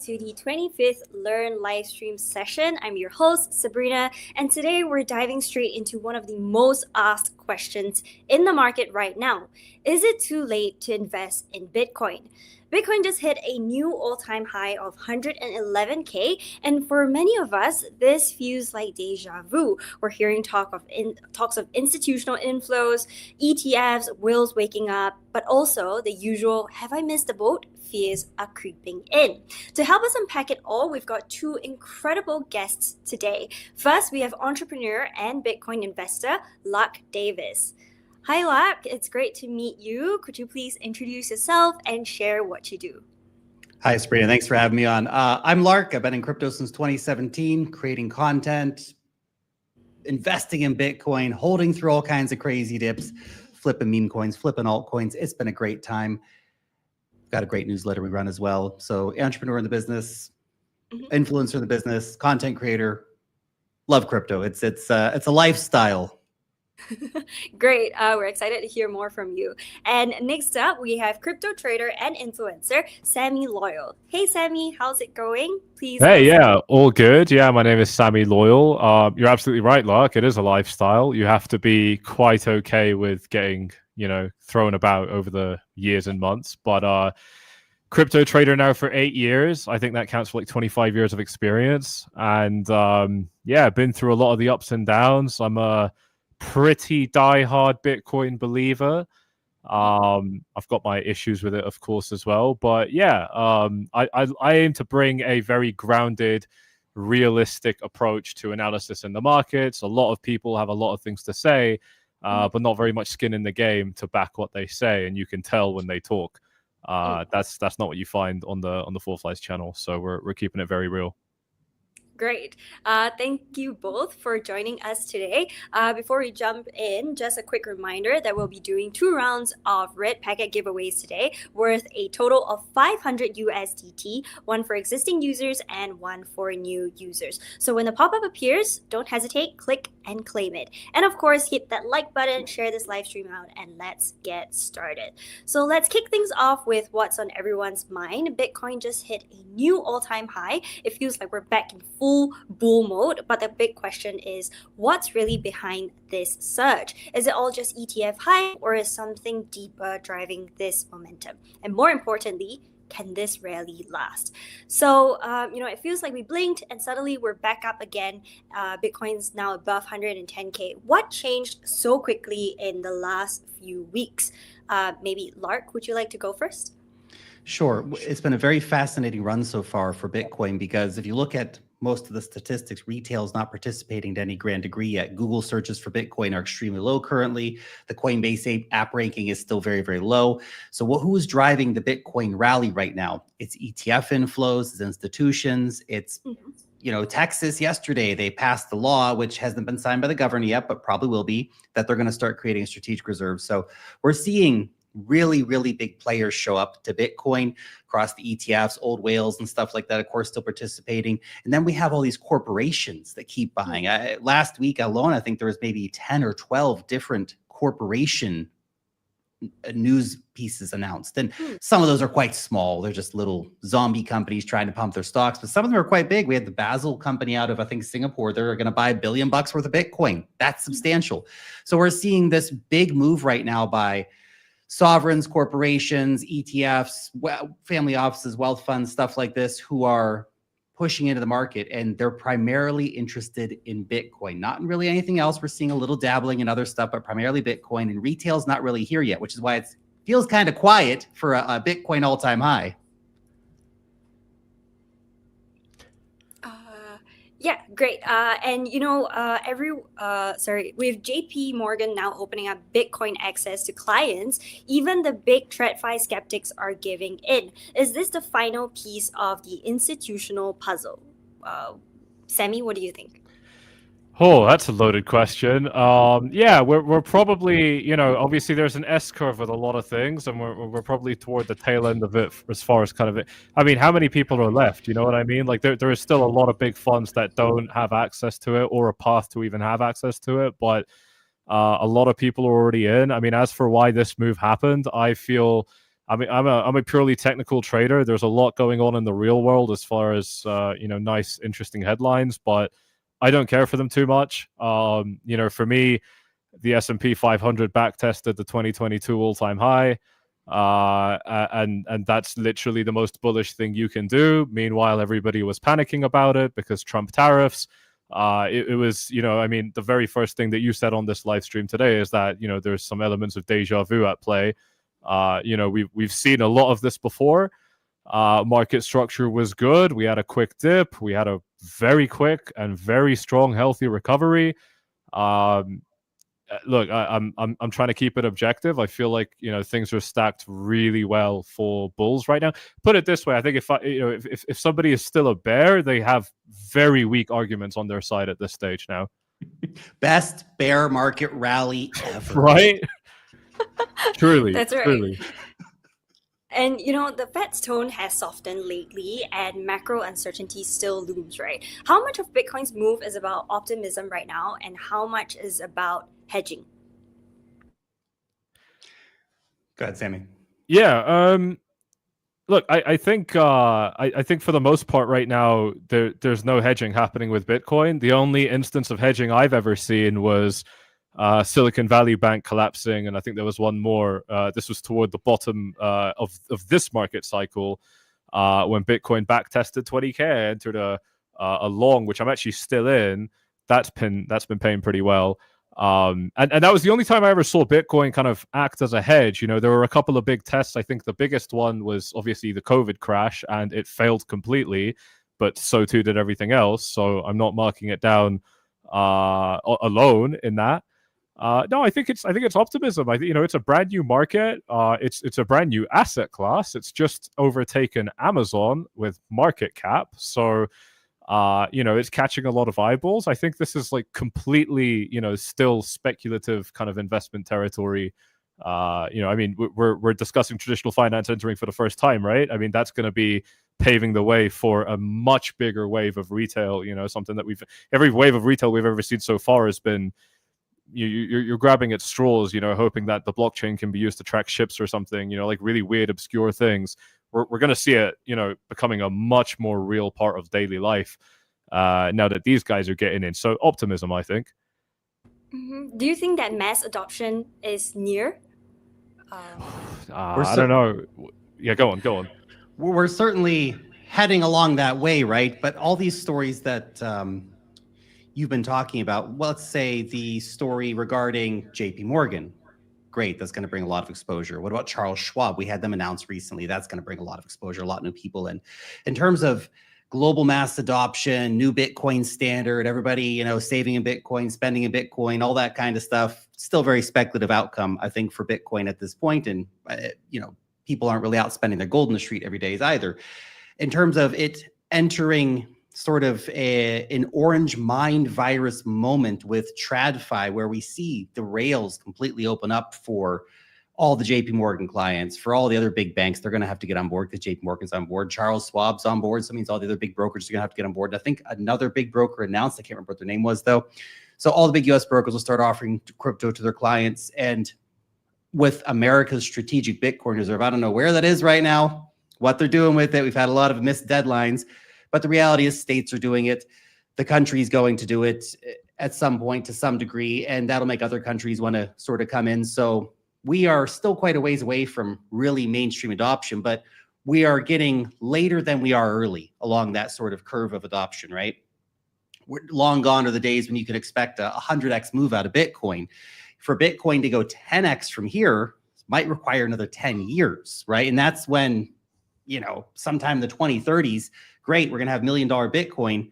to the 25th Learn Livestream session. I'm your host, Sabrina, and today we're diving straight into one of the most asked questions in the market right now. Is it too late to invest in Bitcoin? Bitcoin just hit a new all-time high of 111K, and for many of us, this feels like deja vu. We're hearing talks of institutional inflows, ETFs, whales waking up, but also the usual "have I missed the boat?" fears are creeping in. To help us unpack it all, we've got two incredible guests today. First, we have entrepreneur and Bitcoin investor, Lark Davis. Hi, Lark. It's great to meet you. Could you please introduce yourself and share what you do? Hi, Sabrina. Thanks for having me on. I'm Lark. I've been in crypto since 2017, creating content, investing in Bitcoin, holding through all kinds of crazy dips, flipping meme coins, flipping altcoins. It's been a great time. Got a great newsletter we run as well. So entrepreneur in the business, influencer in the business, content creator, love crypto. It's a lifestyle. Great. We're excited to hear more from you. And next up, we have crypto trader and influencer, Sammy Loyal. Hey, Sammy, how's it going? Please. Hey, yeah, all good. Yeah, my name is Sammy Loyal. You're absolutely right, Lark. It is a lifestyle. You have to be quite okay with getting, thrown about over the years and months. But crypto trader now for 8 years. I think that counts for like 25 years of experience. And been through a lot of the ups and downs. I'm a pretty diehard Bitcoin believer. I've got my issues with it, of course, as well. But yeah, I aim to bring a very grounded, realistic approach to analysis in the markets. A lot of people have a lot of things to say, but not very much skin in the game to back what they say, and you can tell when they talk. That's not what you find on the Four Flies channel. So we're keeping it very real. Great. Thank you both for joining us today. Before we jump in, just a quick reminder that we'll be doing 2 rounds of red packet giveaways today, worth a total of 500 USDT, one for existing users and one for new users. So when the pop-up appears, don't hesitate, click and claim it. And of course, hit that like button, share this live stream out, and let's get started. So let's kick things off with what's on everyone's mind. Bitcoin just hit a new all-time high. It feels like we're back in full bull mode, but the big question is, what's really behind this surge? Is it all just ETF hype, or is something deeper driving this momentum? And more importantly, can this rally last? So, it feels like we blinked and suddenly we're back up again. Bitcoin's now above 110K. What changed so quickly in the last few weeks? Maybe Lark, would you like to go first? Sure. It's been a very fascinating run so far for Bitcoin, because if you look at most of the statistics, retail is not participating to any grand degree yet. Google searches for Bitcoin are extremely low currently. The Coinbase app ranking is still very, very low. So who is driving the Bitcoin rally right now? It's ETF inflows, it's institutions, it's Texas yesterday, they passed the law, which hasn't been signed by the governor yet, but probably will be, that they're going to start creating a strategic reserve. So we're seeing really, really big players show up to Bitcoin across the ETFs, old whales and stuff like that, of course, still participating. And then we have all these corporations that keep buying. Last week alone, I think there was maybe 10 or 12 different corporation news pieces announced. And some of those are quite small. They're just little zombie companies trying to pump their stocks, but some of them are quite big. We had the Basel company out of, I think, Singapore. They're going to buy $1 billion worth of Bitcoin. That's substantial. So we're seeing this big move right now by sovereigns, corporations, ETFs, family offices, wealth funds, stuff like this, who are pushing into the market, and they're primarily interested in Bitcoin, not in really anything else. We're seeing a little dabbling in other stuff, but primarily Bitcoin, and retail's not really here yet, which is why it feels kind of quiet for a Bitcoin all-time high. Yeah, great. And with JP Morgan now opening up Bitcoin access to clients, even the big TradFi skeptics are giving in. Is this the final piece of the institutional puzzle? Sammy, what do you think? Oh, that's a loaded question. We're probably, obviously there's an S curve with a lot of things, and we're probably toward the tail end of it as far as kind of it. I mean, how many people are left? You know what I mean? Like there is still a lot of big funds that don't have access to it or a path to even have access to it, but a lot of people are already in. I mean, as for why this move happened, I feel I mean, I'm a purely technical trader. There's a lot going on in the real world as far as nice, interesting headlines, but I don't care for them too much. For me, the S&P 500 back tested the 2022 all-time high. And that's literally the most bullish thing you can do. Meanwhile, everybody was panicking about it because Trump tariffs. It was, the very first thing that you said on this live stream today is that, there's some elements of deja vu at play. We've seen a lot of this before. Market structure was good. We had a quick dip. We had a very quick and very strong, healthy recovery. Look, I'm trying to keep it objective. I feel like things are stacked really well for bulls right now. Put it this way: I think if somebody is still a bear, they have very weak arguments on their side at this stage now. Best bear market rally ever, right? Truly, That's right. Truly. And the Fed's tone has softened lately, and macro uncertainty still looms, right? How much of Bitcoin's move is about optimism right now, and how much is about hedging? Go ahead, Sammy. Yeah. Look, I think for the most part right now there's no hedging happening with Bitcoin. The only instance of hedging I've ever seen was Silicon Valley Bank collapsing, and I think there was one more. This was toward the bottom of this market cycle when Bitcoin back tested 20K. I entered a long, which I'm actually still in. That's been paying pretty well. And that was the only time I ever saw Bitcoin kind of act as a hedge. There were a couple of big tests. I think the biggest one was obviously the COVID crash, and it failed completely, but so too did everything else. So I'm not marking it down alone in that. No, I think it's optimism. I think it's a brand new market. It's a brand new asset class. It's just overtaken Amazon with market cap. So it's catching a lot of eyeballs. I think this is like completely, still speculative kind of investment territory. We're discussing traditional finance entering for the first time, right? I mean, that's going to be paving the way for a much bigger wave of retail. Something that every wave of retail we've ever seen so far has been you're grabbing at straws, hoping that the blockchain can be used to track ships or something, like really weird, obscure things. We're going to see it, becoming a much more real part of daily life now that these guys are getting in. So optimism, I think. Mm-hmm. Do you think that mass adoption is near? I don't know. Yeah, go on. We're certainly heading along that way, right? But all these stories that you've been talking about, well, let's say the story regarding JP Morgan. Great, that's going to bring a lot of exposure. What about Charles Schwab? We had them announced recently. That's going to bring a lot of exposure, a lot of new people in. In terms of global mass adoption, new Bitcoin standard, everybody, saving in Bitcoin, spending in Bitcoin, all that kind of stuff, still very speculative outcome, I think, for Bitcoin at this point. And, people aren't really out spending their gold in the street every day either. In terms of it entering sort of an orange mind virus moment with TradFi, where we see the rails completely open up for all the JP Morgan clients, for all the other big banks. They're going to have to get on board because JP Morgan's on board. Charles Schwab's on board. So that means all the other big brokers are going to have to get on board. I think another big broker announced, I can't remember what their name was though. So all the big US brokers will start offering crypto to their clients. And with America's strategic Bitcoin reserve, I don't know where that is right now, what they're doing with it. We've had a lot of missed deadlines. But the reality is states are doing it. The country's going to do it at some point to some degree, and that'll make other countries want to sort of come in. So we are still quite a ways away from really mainstream adoption, but we are getting later than we are early along that sort of curve of adoption, right? We're long gone are the days when you could expect a 100x move out of Bitcoin. For Bitcoin to go 10x from here might require another 10 years, right? And that's when, sometime in the 2030s, great, we're going to have $1 million Bitcoin.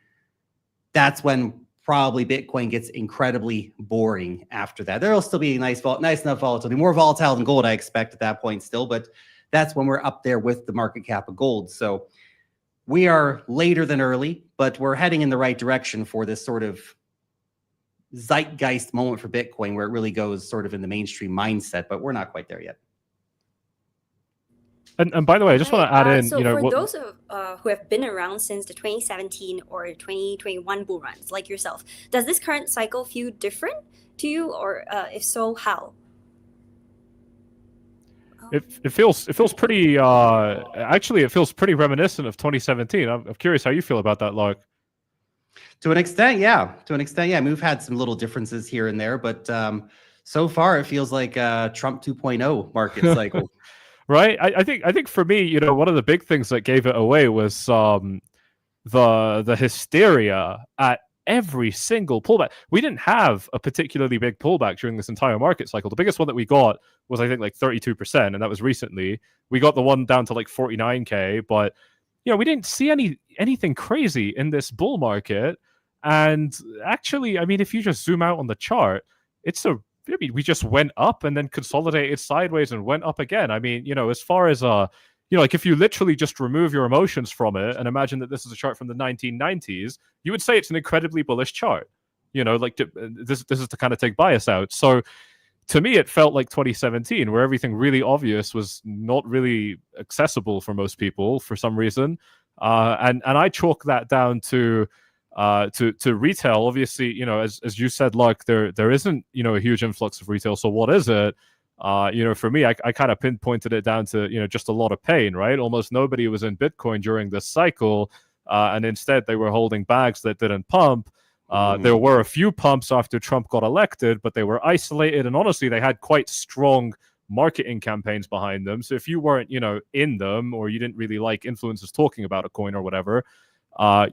That's when probably Bitcoin gets incredibly boring after that. There'll still be nice enough volatility, more volatile than gold, I expect at that point still, but that's when we're up there with the market cap of gold. So we are later than early, but we're heading in the right direction for this sort of zeitgeist moment for Bitcoin, where it really goes sort of in the mainstream mindset, but we're not quite there yet. And by the way, I just want to add in, so for those who have been around since the 2017 or 2021 bull runs, like yourself, does this current cycle feel different to you, or if so, how? It feels pretty. Actually, it feels pretty reminiscent of 2017. I'm curious how you feel about that, Lark. To an extent, yeah. To an extent, yeah. We've had some little differences here and there, but so far it feels like a Trump 2.0 market cycle. Right. I think for me, you know, one of the big things that gave it away was the hysteria at every single pullback. We didn't have a particularly big pullback during this entire market cycle. The biggest one that we got was, I think, like 32%, and that was recently. We got the one down to like 49K, but you know, we didn't see anything crazy in this bull market. And actually, I mean, if you just zoom out on the chart, we just went up and then consolidated sideways and went up again. I mean, you know, as far as you know, like if you literally just remove your emotions from it and imagine that this is a chart from the 1990s, you would say it's an incredibly bullish chart. You know, like this is to kind of take bias out. So to me, it felt like 2017, where everything really obvious was not really accessible for most people for some reason. And I chalk that down to retail. Obviously, you know, as you said, like there isn't, you know, a huge influx of retail. So what is it? You know, for me, I kind of pinpointed it down to, you know, just a lot of pain, right? Almost nobody was in Bitcoin during this cycle, and instead they were holding bags that didn't pump. There were a few pumps after Trump got elected, but they were isolated, and honestly, they had quite strong marketing campaigns behind them. So if you weren't, you know, in them, or you didn't really like influencers talking about a coin or whatever,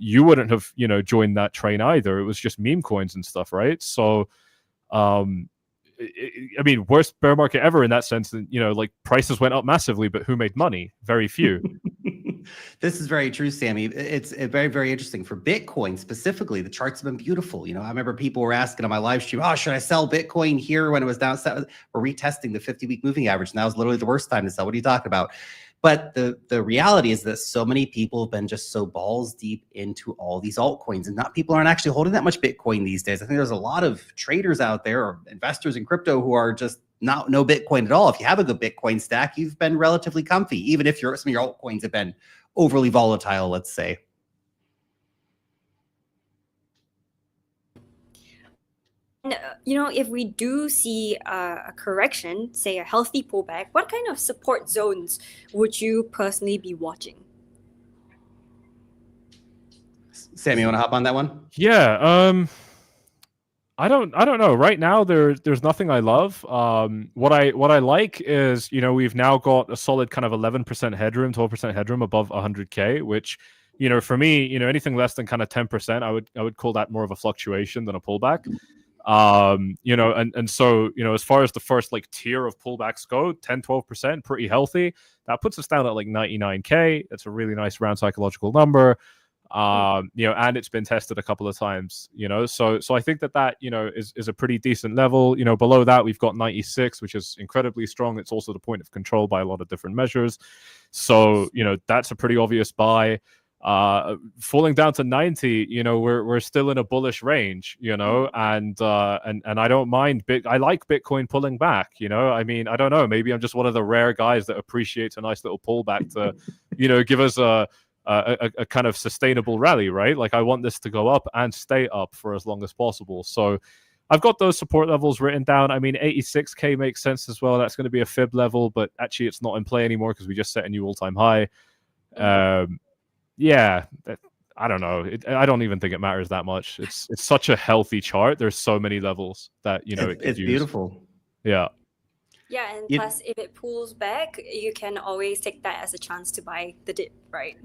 you wouldn't have, you know, joined that train either. It was just meme coins and stuff, right? So, I mean, worst bear market ever in that sense. And, you know, like prices went up massively, but who made money? Very few. This is very true, Sammy. It's very, very interesting. For Bitcoin specifically, the charts have been beautiful. You know, I remember people were asking on my live stream, oh, should I sell Bitcoin here when it was down? We're retesting the 50-week moving average. And that was literally the worst time to sell. What are you talking about? But the reality is that so many people have been just so balls deep into all these altcoins, and people aren't actually holding that much Bitcoin these days. I think there's a lot of traders out there or investors in crypto who are just no Bitcoin at all. If you have a good Bitcoin stack, you've been relatively comfy, even if some of your altcoins have been overly volatile, let's say. And, you know, if we do see a correction, say a healthy pullback, what kind of support zones would you personally be watching? Sam, you want to hop on that one? Yeah. I don't know. Right now, there's nothing I love. What I like is, you know, we've now got a solid kind of 11% headroom, 12% headroom above 100K, which, you know, for me, you know, anything less than kind of 10%, I would call that more of a fluctuation than a pullback. You know, and so, you know, as far as the first like tier of pullbacks go, 10-12%, pretty healthy. That puts us down at like 99K. That's a really nice round psychological number. You know, and it's been tested a couple of times, you know, so I think that, you know, is a pretty decent level. You know, below that we've got 96, which is incredibly strong. It's also the point of control by a lot of different measures. So, you know, that's a pretty obvious buy. Falling down to 90, you know, we're still in a bullish range, you know, and I don't mind I like Bitcoin pulling back, you know. I mean, I don't know, maybe I'm just one of the rare guys that appreciates a nice little pullback to, you know, give us a kind of sustainable rally, right? Like I want this to go up and stay up for as long as possible. So I've got those support levels written down. I mean, 86K makes sense as well. That's going to be a fib level, but actually it's not in play anymore because we just set a new all-time high. Yeah, I don't know. I don't even think it matters that much. It's such a healthy chart. There's so many levels that, you know, it's beautiful. Yeah. Yeah, and plus, if it pulls back, you can always take that as a chance to buy the dip, right?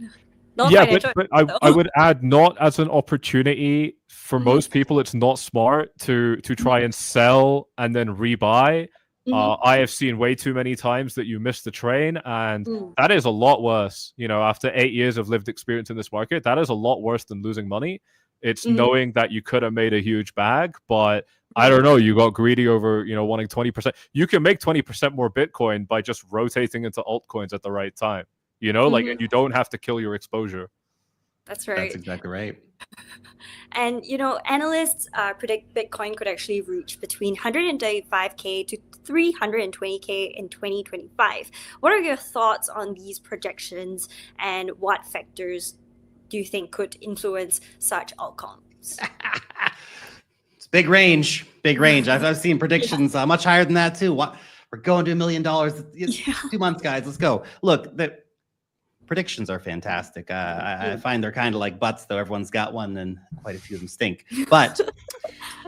Not yeah, but I would add, not as an opportunity. For most people, it's not smart to try and sell and then rebuy. I have seen way too many times that you miss the train, and that is a lot worse. You know, after 8 years of lived experience in this market, that is a lot worse than losing money. It's knowing that you could have made a huge bag, but I don't know, you got greedy over, you know, wanting 20%. You can make 20% more Bitcoin by just rotating into altcoins at the right time, you know, like, and you don't have to kill your exposure. That's right. That's exactly right. And, you know, analysts predict Bitcoin could actually reach between 135K to 320K in 2025. What are your thoughts on these projections, and what factors do you think could influence such outcomes? It's big range. I've seen predictions much higher than that too. we're going to $1 million. Yeah. 2 months, guys. Let's go. Look, the predictions are fantastic. I find they're kind of like butts, though. Everyone's got one, and quite a few of them stink. But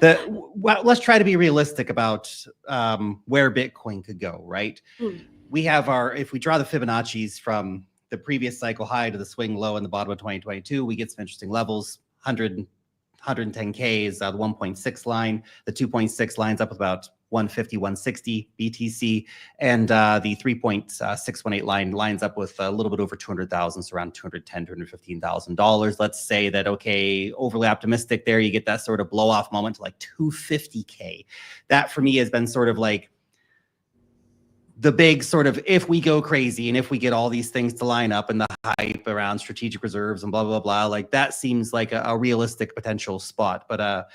let's try to be realistic about where Bitcoin could go, right? We have if we draw the Fibonacci's from the previous cycle high to the swing low in the bottom of 2022, we get some interesting levels. 110K is the 1.6 line. The 2.6 lines up about 150, 160 BTC, and the 3.618 line lines up with a little bit over 200,000, so around $210,000, $215,000. Let's say that, okay, overly optimistic there, you get that sort of blow off moment to like 250K. That for me has been sort of like the big sort of, if we go crazy and if we get all these things to line up and the hype around strategic reserves and blah, blah, blah, like that seems like a realistic potential spot. But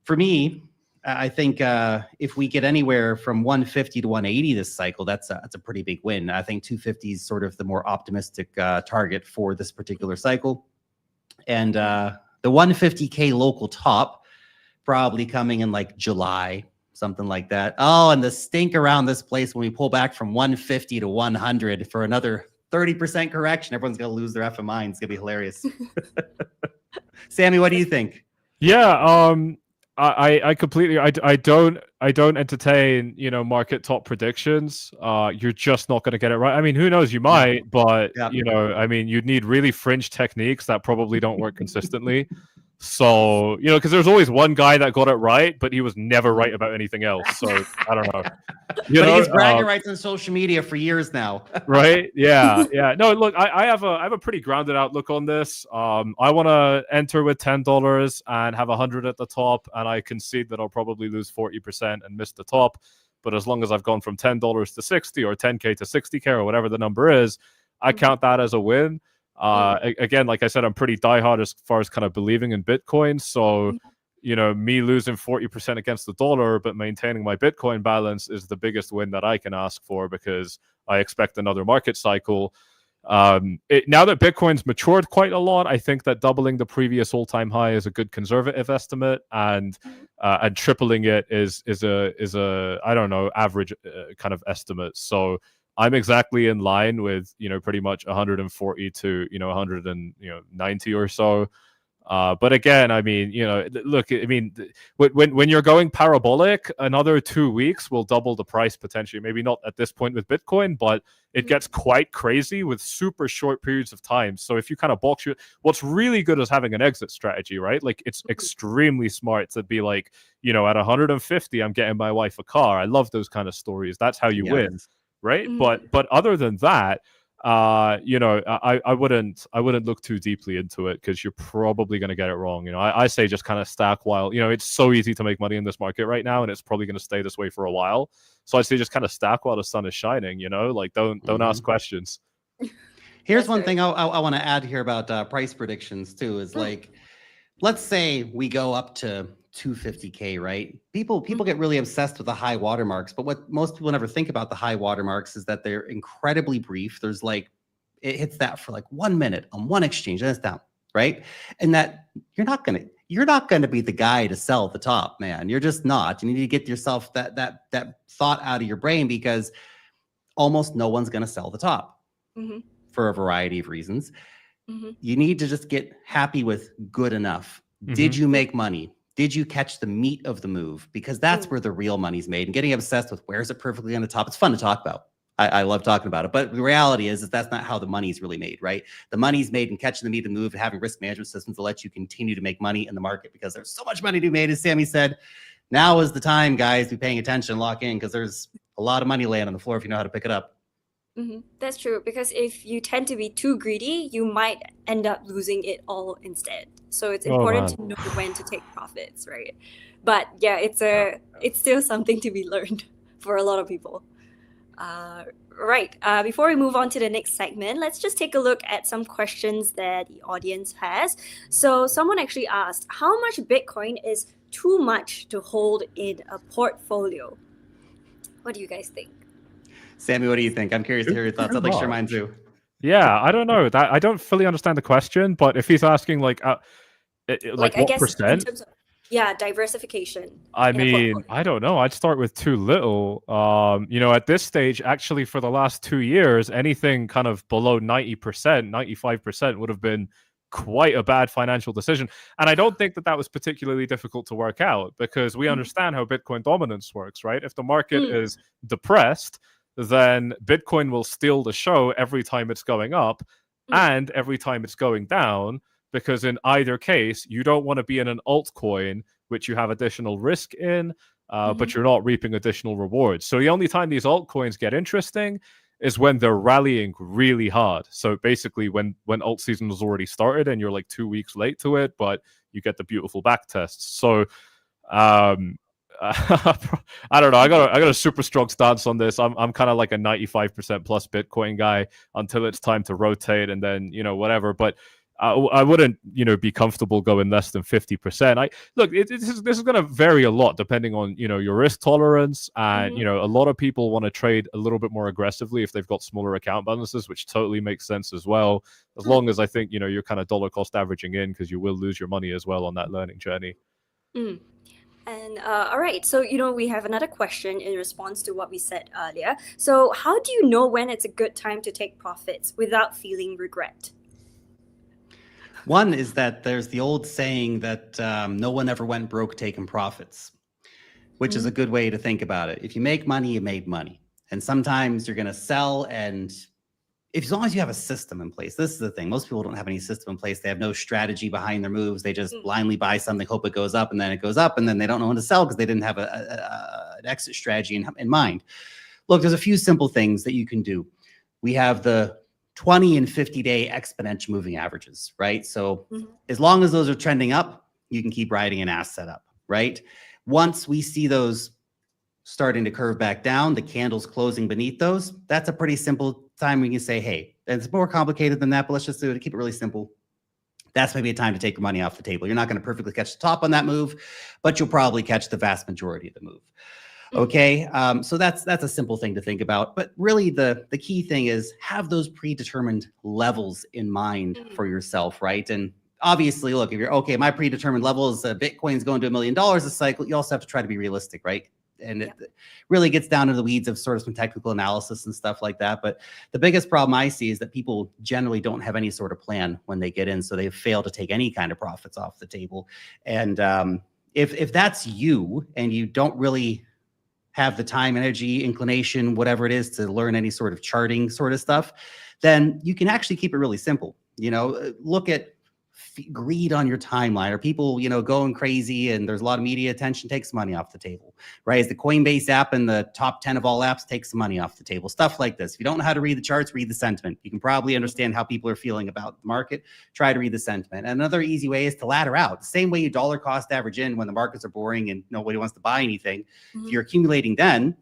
for me, I think if we get anywhere from 150 to 180 this cycle, that's a pretty big win. I think 250 is sort of the more optimistic target for this particular cycle. And the 150K local top probably coming in like July, something like that. Oh, and the stink around this place when we pull back from 150 to 100 for another 30% correction. Everyone's going to lose their effing minds. It's going to be hilarious. Sammy, what do you think? Yeah, I completely I don't entertain, you know, market top predictions. You're just not going to get it right. I mean, who knows, you might, but you know, I mean, you'd need really fringe techniques that probably don't work consistently. So, you know, because there's always one guy that got it right, but he was never right about anything else. So I don't know. But he gets bragging rights on social media for years now. Right? Yeah. Yeah. No, look, I have a pretty grounded outlook on this. I want to enter with $10 and have 100 at the top, and I concede that I'll probably lose 40% and miss the top. But as long as I've gone from $10 to 60 or 10K to 60K or whatever the number is, I count that as a win. Again, like I said, I'm pretty diehard as far as kind of believing in Bitcoin. So, you know, me losing 40% against the dollar, but maintaining my Bitcoin balance is the biggest win that I can ask for, because I expect another market cycle. Now that Bitcoin's matured quite a lot, I think that doubling the previous all-time high is a good conservative estimate, and tripling it is a I don't know, average kind of estimate. So I'm exactly in line with, you know, pretty much 140 to, you know, 190 or so. But again, I mean, you know, look, I mean, when you're going parabolic, another 2 weeks will double the price potentially. Maybe not at this point with Bitcoin, but it gets quite crazy with super short periods of time. So if you kind of box you, what's really good is having an exit strategy, right? Like, it's extremely smart to be like, you know, at 150, I'm getting my wife a car. I love those kind of stories. That's how you win. Right. But other than that, you know, I wouldn't look too deeply into it, because you're probably going to get it wrong. You know, I say just kind of stack while, you know, it's so easy to make money in this market right now, and it's probably going to stay this way for a while. So I say just kind of stack while the sun is shining, you know, like don't ask questions. Here's one thing I want to add here about price predictions too, is like, let's say we go up to 250K, right? People get really obsessed with the high watermarks, but what most people never think about the high watermarks is that they're incredibly brief. There's like, it hits that for like 1 minute on one exchange, and it's down, right? And that you're not gonna be the guy to sell at the top, man. You're just not. You need to get yourself that thought out of your brain, because almost no one's gonna sell the top for a variety of reasons. You need to just get happy with good enough. Did you make money? Did you catch the meat of the move? Because that's where the real money's made. And getting obsessed with where's it perfectly on the top, it's fun to talk about. I love talking about it. But the reality is that's not how the money's really made, right? The money's made in catching the meat of the move and having risk management systems to let you continue to make money in the market, because there's so much money to be made. As Sammy said, now is the time, guys, to be paying attention, lock in, because there's a lot of money laying on the floor if you know how to pick it up. That's true, because if you tend to be too greedy, you might end up losing it all instead. So it's important to know when to take profits, right? But yeah, it's still something to be learned for a lot of people. Right. Before we move on to the next segment, let's just take a look at some questions that the audience has. So someone actually asked, how much Bitcoin is too much to hold in a portfolio? What do you guys think? Sammy, what do you think? I'm curious to hear your thoughts. I'd like to share mine too. Yeah, I don't know. I don't fully understand the question, but if he's asking like what I guess percent? diversification I in a mean, portfolio? I don't know. I'd start with too little. At this stage, actually, for the last 2 years, anything kind of below 90%, 95% would have been quite a bad financial decision. And I don't think that that was particularly difficult to work out because we understand how Bitcoin dominance works, right? If the market Mm, is depressed, then Bitcoin will steal the show every time it's going up mm, and every time it's going down, because in either case, you don't want to be in an altcoin which you have additional risk in, but mhm, you're not reaping additional rewards. So the only time these altcoins get interesting is when they're rallying really hard. So basically, when alt season was already started and you're like 2 weeks late to it, but you get the beautiful back tests. So um, I don't know. I got a super strong stance on this. I'm kind of like a 95% plus Bitcoin guy until it's time to rotate, and then whatever. But I wouldn't be comfortable going less than 50%. I look, this is going to vary a lot depending on your risk tolerance, and mhm, a lot of people want to trade a little bit more aggressively if they've got smaller account balances, which totally makes sense as well. As mm, long as I think you're kind of dollar cost averaging in, because you will lose your money as well on that learning journey. mm. And all right, so we have another question in response to what we said earlier. So, how do you know when it's a good time to take profits without feeling regret? One is that there's the old saying that no one ever went broke taking profits, which is a good way to think about it. If you make money, you made money. And sometimes you're going to sell, and as long as you have a system in place, this is the thing. Most people don't have any system in place. They have no strategy behind their moves. They just Mm, blindly buy something, hope it goes up, and then it goes up, and then they don't know when to sell because they didn't have an exit strategy in mind. Look, there's a few simple things that you can do. We have the 20 and 50-day exponential moving averages, right? So mhm, as long as those are trending up, you can keep riding an asset up, right? Once we see those starting to curve back down, the candles closing beneath those, that's a pretty simple time we can say, hey, it's more complicated than that, but let's just do it, keep it really simple. That's maybe a time to take your money off the table. You're not going to perfectly catch the top on that move, but you'll probably catch the vast majority of the move. Okay, so that's a simple thing to think about. But really, the key thing is have those predetermined levels in mind mm, for yourself, right? And obviously, look, if you're okay, my predetermined level is Bitcoin's going to $1 million a cycle. You also have to try to be realistic, right? And Yep. it really gets down to the weeds of sort of some technical analysis and stuff like that. But the biggest problem I see is that people generally don't have any sort of plan when they get in, so they fail to take any kind of profits off the table. And if that's you and you don't really have the time, energy, inclination, whatever it is to learn any sort of charting sort of stuff, then you can actually keep it really simple. Look at greed on your timeline. Are people, going crazy and there's a lot of media attention, takes money off the table, right? Is the Coinbase app in the top 10 of all apps, takes some money off the table, stuff like this. If you don't know how to read the charts, read the sentiment. You can probably understand how people are feeling about the market. Try to read the sentiment. And another easy way is to ladder out. The same way you dollar cost average in when the markets are boring and nobody wants to buy anything. mhm, If you're accumulating then,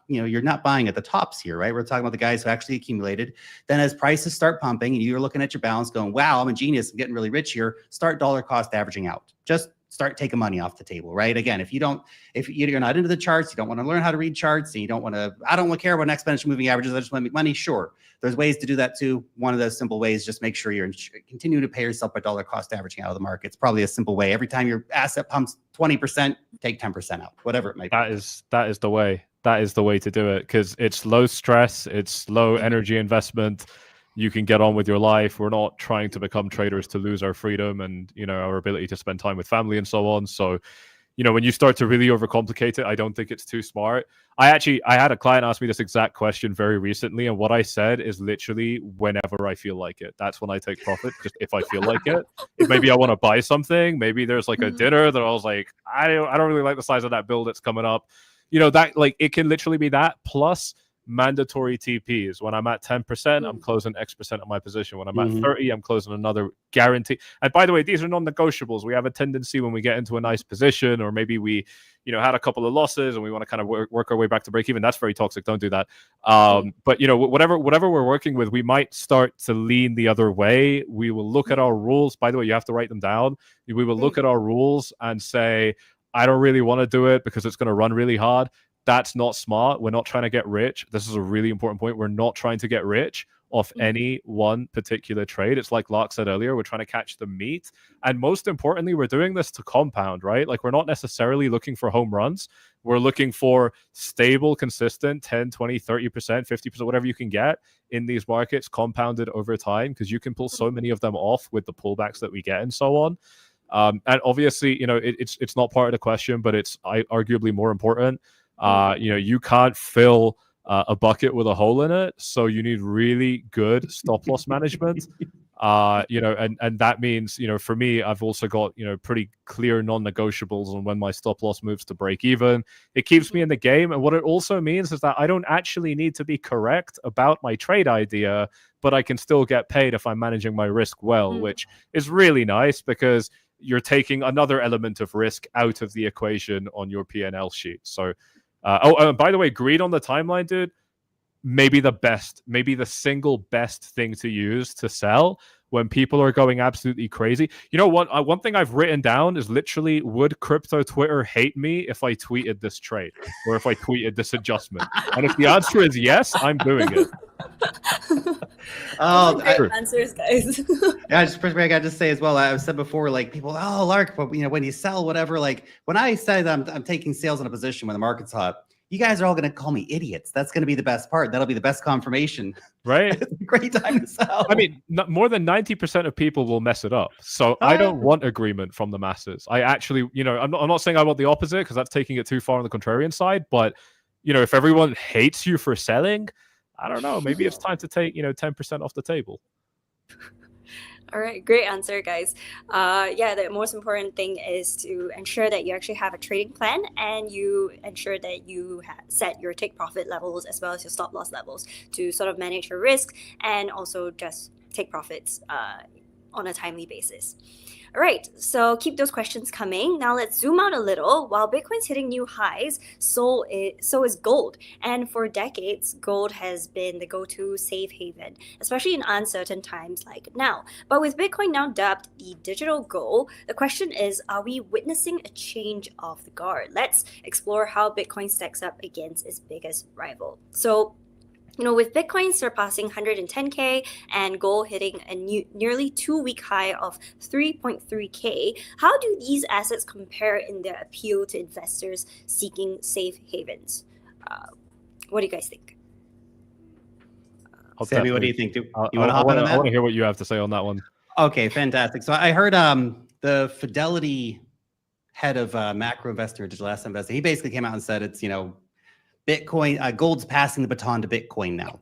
you're not buying at the tops here, right? We're talking about the guys who actually accumulated. Then as prices start pumping and you're looking at your balance going, wow, I'm a genius, I'm getting really rich here, start dollar cost averaging out. Just start taking money off the table, right? Again, if you're not into the charts, you don't want to learn how to read charts, and I don't want to care about exponential moving averages, I just want to make money. Sure, there's ways to do that too. One of those simple ways, just make sure you're continuing to pay yourself by dollar cost averaging out of the market. It's probably a simple way. Every time your asset pumps 20%, take 10% out, whatever it might be. That is the way. That is the way to do it, because it's low stress, it's low mhm, energy investment. You can get on with your life. We're not trying to become traders to lose our freedom and our ability to spend time with family and so on. So when you start to really overcomplicate it, I don't think it's too smart. I had a client ask me this exact question very recently, and what I said is literally whenever I feel like it. That's when I take profit, just if I feel like it. If maybe I want to buy something, maybe there's like a mhm, dinner that I was like, I don't really like the size of that bill that's coming up. That like it can literally be that plus mandatory TPs. When I'm at 10%, I'm mm, closing X% of my position. When I'm at Mhm. 30, I'm closing another guarantee. And by the way, these are non-negotiables. We have a tendency when we get into a nice position, or maybe we, had a couple of losses and we want to kind of work our way back to break even. That's very toxic. Don't do that. mm, But whatever we're working with, we might start to lean the other way. We will look at our rules. By the way, you have to write them down. We will look mm, at our rules and say, I don't really want to do it because it's going to run really hard. That's not smart. We're not trying to get rich. This is a really important point. We're not trying to get rich. off any one particular trade. It's like Lark said earlier, we're trying to catch the meat. And most importantly, we're doing this to compound, right? Like we're not necessarily looking for home runs. We're looking for stable, consistent 10, 20, 30%, 50%, whatever you can get in these markets compounded over time, because you can pull so many of them off with the pullbacks that we get and so on. And obviously, it's not part of the question, but it's arguably more important. You can't fill a bucket with a hole in it, so you need really good stop loss management. And that means, for me, I've also got, pretty clear non-negotiables on when my stop loss moves to break even. It keeps me in the game. And what it also means is that I don't actually need to be correct about my trade idea, but I can still get paid if I'm managing my risk well, which is really nice because you're taking another element of risk out of the equation on your P&L sheet. So, by the way, greed on the timeline, dude, maybe the single best thing to use to sell when people are going absolutely crazy. You know what? One thing I've written down is literally, would crypto Twitter hate me if I tweeted this trade or if I tweeted this adjustment? And if the answer is yes, I'm doing it. Great answers, guys. Yeah, I got to say as well, I've said before, like people, Lark, but when you sell whatever, like when I said I'm taking sales in a position when the market's hot, you guys are all going to call me idiots. That's going to be the best part. That'll be the best confirmation. Right? It's a great time to sell. I mean, more than 90% of people will mess it up. So I don't want agreement from the masses. I actually, I'm not saying I want the opposite because that's taking it too far on the contrarian side. But, if everyone hates you for selling, I don't know. Maybe it's time to take, 10% off the table. All right, great answer, guys. The most important thing is to ensure that you actually have a trading plan and you ensure that you set your take profit levels as well as your stop loss levels to sort of manage your risk and also just take profits on a timely basis. All right, so keep those questions coming. Now let's zoom out a little. While Bitcoin's hitting new highs, so is gold. And for decades, gold has been the go-to safe haven, especially in uncertain times like now. But with Bitcoin now dubbed the digital gold, the question is, are we witnessing a change of the guard? Let's explore how Bitcoin stacks up against its biggest rival. So, with Bitcoin surpassing 110K and gold hitting a nearly 2-week high of 3.3K, how do these assets compare in their appeal to investors seeking safe havens? What do you guys think? Sammy, what do you think? You want to hop on that? I want to hear what you have to say on that one. Okay, fantastic. So I heard the Fidelity head of macro investor, digital asset investor, he basically came out and said it's, Bitcoin, gold's passing the baton to Bitcoin now.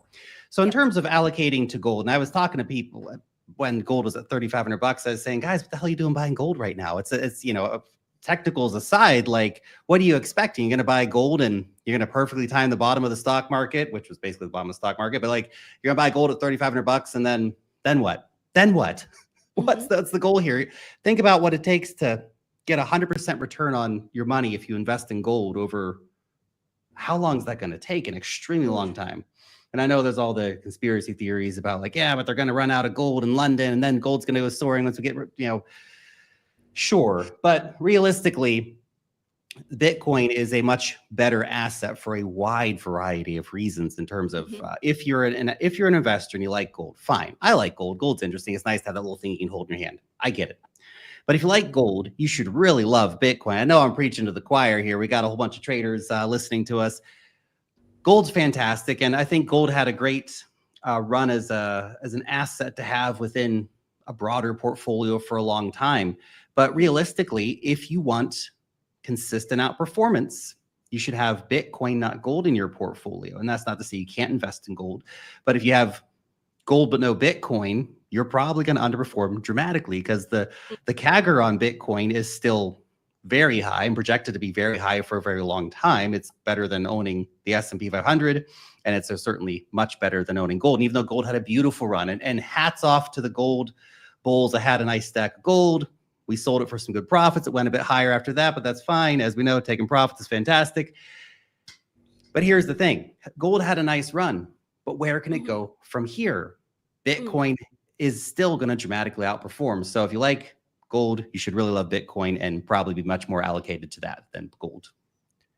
So in terms of allocating to gold, and I was talking to people when gold was at $3,500, I was saying, guys, what the hell are you doing buying gold right now? It's technicals aside, like, what are you expecting? You're going to buy gold and you're going to perfectly time the bottom of the stock market, which was basically the bottom of the stock market. But like, you're going to buy gold at $3,500 and then what? Then what? What's the goal here? Think about what it takes to get 100% return on your money if you invest in gold over how long is that going to take? An extremely long time. And I know there's all the conspiracy theories about like, yeah, but they're going to run out of gold in London and then gold's going to go soaring once we get, sure. But realistically, Bitcoin is a much better asset for a wide variety of reasons in terms of if you're an investor and you like gold, fine. I like gold. Gold's interesting. It's nice to have that little thing you can hold in your hand. I get it. But if you like gold, you should really love Bitcoin. I know I'm preaching to the choir here. We got a whole bunch of traders listening to us. Gold's fantastic. And I think gold had a great run as an asset to have within a broader portfolio for a long time. But realistically, if you want consistent outperformance, you should have Bitcoin, not gold, in your portfolio. And that's not to say you can't invest in gold. But if you have gold but no Bitcoin, you're probably going to underperform dramatically because the CAGR on Bitcoin is still very high and projected to be very high for a very long time. It's better than owning the S&P 500, and it's certainly much better than owning gold. And even though gold had a beautiful run, and hats off to the gold bulls. I had a nice stack of gold. We sold it for some good profits. It went a bit higher after that, but that's fine. As we know, taking profits is fantastic. But here's the thing. Gold had a nice run, but where can it go from here? Bitcoin is still going to dramatically outperform. So if you like gold, you should really love Bitcoin and probably be much more allocated to that than gold.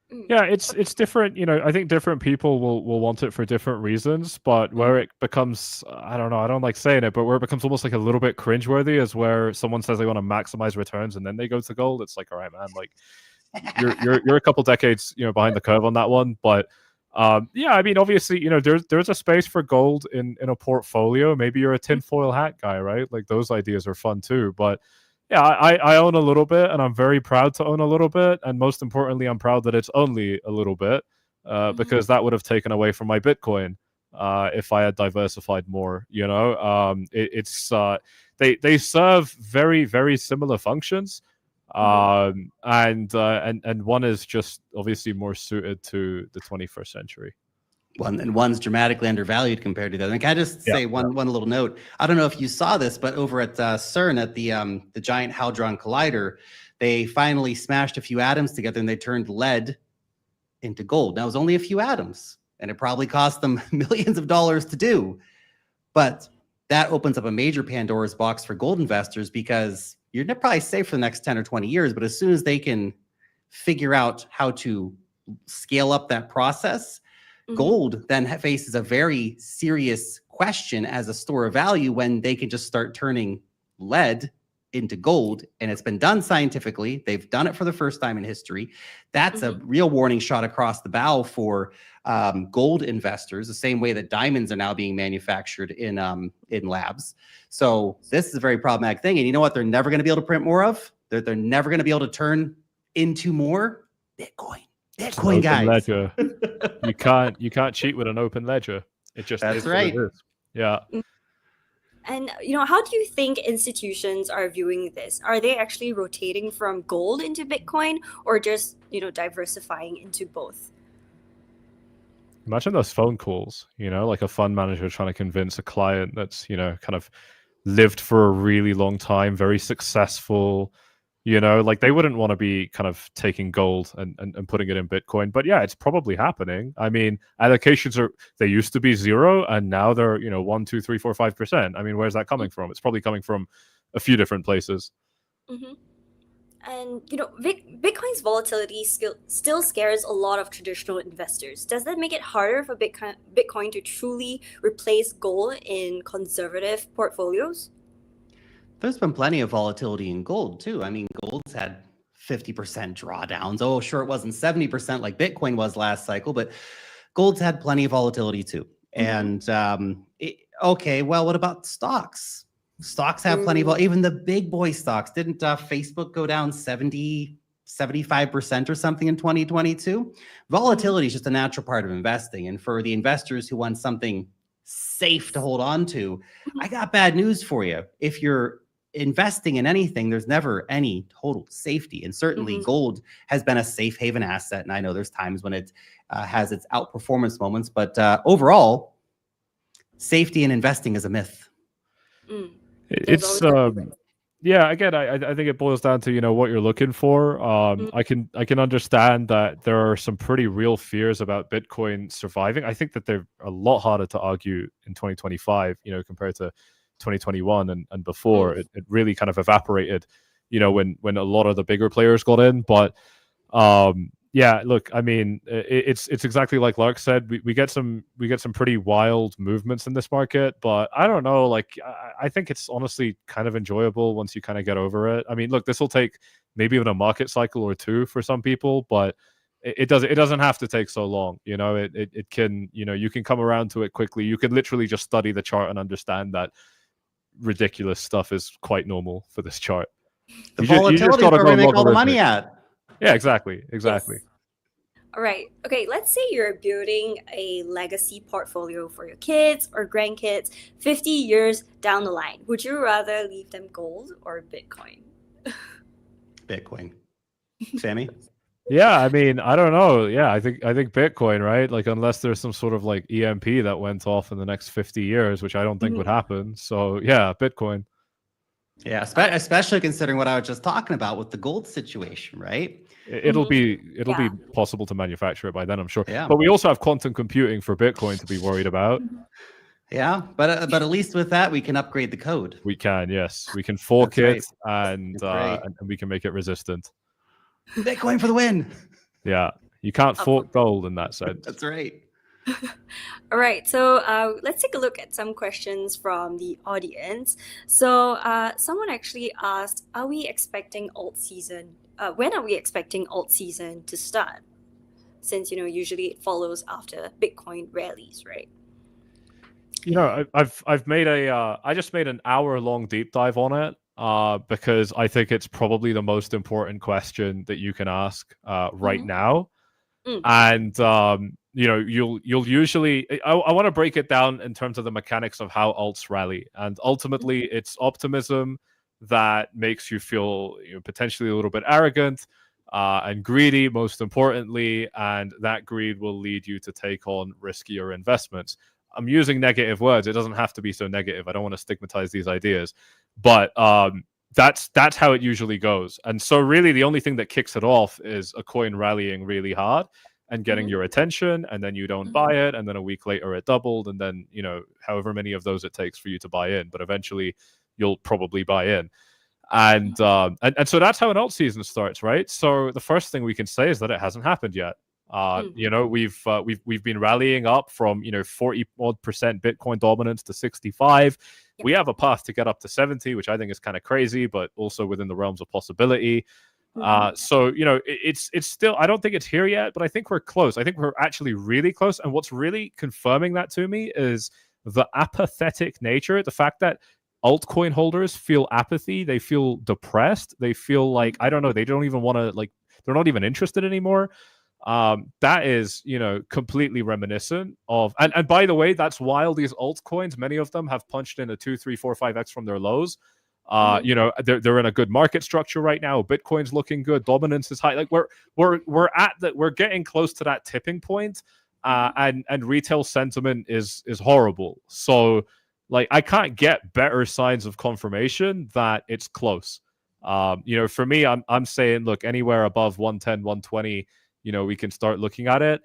Yeah, it's different. I think different people will want it for different reasons. But where it becomes, I don't know, I don't like saying it, but where it becomes almost like a little bit cringeworthy is where someone says they want to maximize returns and then they go to gold. It's like, all right, man, like you're a couple decades behind the curve on that one. But yeah, I mean, obviously, there's a space for gold in a portfolio. Maybe you're a tinfoil hat guy, right? Like those ideas are fun too. But yeah, I own a little bit, and I'm very proud to own a little bit. And most importantly, I'm proud that it's only a little bit, because that would have taken away from my Bitcoin if I had diversified more. They serve very, very similar functions, and one is just obviously more suited to the 21st century. One's dramatically undervalued compared to the other. And can I just say one little note? I don't know if you saw this, but over at CERN at the Giant Hadron Collider, they finally smashed a few atoms together and they turned lead into gold. Now it was only a few atoms, and it probably cost them millions of dollars to do. But that opens up a major Pandora's box for gold investors, because you're probably safe for the next 10 or 20 years. But as soon as they can figure out how to scale up that process, gold then faces a very serious question as a store of value when they can just start turning lead into gold. And it's been done scientifically. They've done it for the first time in history. That's a real warning shot across the bow for gold investors, the same way that diamonds are now being manufactured in labs. So this is a very problematic thing. And you know what? They're never going to be able to print more of. They're never going to be able to turn into more Bitcoin. Bitcoin, guys. Ledger. you can't cheat with an open ledger. It just That's is right. What it is. Yeah. And how do you think institutions are viewing this? Are they actually rotating from gold into Bitcoin, or just diversifying into both? Imagine those phone calls, like a fund manager trying to convince a client that's, kind of lived for a really long time, very successful, like they wouldn't want to be kind of taking gold and putting it in Bitcoin. But yeah, it's probably happening. I mean, allocations they used to be 0 and now they're, 1, 2, 3, 4, 5%. I mean, where's that coming from? It's probably coming from a few different places. And Bitcoin's volatility still scares a lot of traditional investors. Does that make it harder for Bitcoin to truly replace gold in conservative portfolios? There's been plenty of volatility in gold too. I mean, gold's had 50% drawdowns. Oh, sure, it wasn't 70% like Bitcoin was last cycle, but gold's had plenty of volatility too. And okay, well, what about stocks? Stocks have plenty of, even the big boy stocks. Didn't Facebook go down 75% or something in 2022? Volatility is just a natural part of investing. And for the investors who want something safe to hold on to, I got bad news for you. If you're investing in anything, there's never any total safety. And certainly gold has been a safe haven asset. And I know there's times when it has its outperformance moments, but overall, safety in investing is a myth. It's yeah, again, I think it boils down to what you're looking for. I can understand that there are some pretty real fears about Bitcoin surviving. I think that they're a lot harder to argue in 2025 compared to 2021 and before. It really kind of evaporated when a lot of the bigger players got in. But yeah, look, I mean, it's exactly like Lark said. We get some pretty wild movements in this market, but I don't know. Like, I think it's honestly kind of enjoyable once you kind of get over it. I mean, look, this will take maybe even a market cycle or two for some people, but it doesn't have to take so long. It can, you can come around to it quickly. You can literally just study the chart and understand that ridiculous stuff is quite normal for this chart. The volatility is where we make all the money at. Yeah, exactly. Yes. All right. Okay, let's say you're building a legacy portfolio for your kids or grandkids 50 years down the line. Would you rather leave them gold or Bitcoin? Bitcoin. Sammy? Yeah, I mean, I don't know. Yeah, I think Bitcoin, right? Like, unless there's some sort of like EMP that went off in the next 50 years, which I don't think would happen. So yeah, Bitcoin. Yeah, especially considering what I was just talking about with the gold situation, right? It'll be possible to manufacture it by then, I'm sure. Yeah. But we also have quantum computing for Bitcoin to be worried about. Yeah, but at least with that, we can upgrade the code. We can, yes. We can fork it and we can make it resistant. Bitcoin for the win. Yeah. You can't Of fork gold in that sense. That's right. All right, so let's take a look at some questions from the audience. So someone actually asked, are we expecting alt season? When are we expecting alt season to start? Since, usually it follows after Bitcoin rallies, right? I've made I just made an hour-long deep dive on it because I think it's probably the most important question that you can ask right now. And you'll usually I want to break it down in terms of the mechanics of how alts rally, and ultimately it's optimism that makes you feel potentially a little bit arrogant and greedy, most importantly, and that greed will lead you to take on riskier investments. I'm using negative words. It doesn't have to be so negative. I don't want to stigmatize these ideas, but that's how it usually goes. And so really the only thing that kicks it off is a coin rallying really hard and getting your attention, and then you don't buy it, and then a week later it doubled, and then however many of those it takes for you to buy in, but eventually you'll probably buy in. And so that's how an alt season starts, right? So the first thing we can say is that it hasn't happened yet. We've been rallying up from 40% Bitcoin dominance to 65. Yep. We have a path to get up to 70, which I think is kind of crazy, but also within the realms of possibility. So it's still, I don't think it's here yet, but I think we're close. I think we're actually really close. And what's really confirming that to me is the apathetic nature, the fact that altcoin holders feel apathy, they feel depressed, they feel like, I don't know, they don't even want to, like, they're not even interested anymore. That is, completely reminiscent of, and by the way, that's while these altcoins, many of them have punched in a 2, 3, 4, 5x from their lows. They're in a good market structure right now. Bitcoin's looking good. Dominance is high. Like we're at that. We're getting close to that tipping point, and retail sentiment is horrible. So, like, I can't get better signs of confirmation that it's close. For me, I'm saying, look, anywhere above 110, 120. We can start looking at it.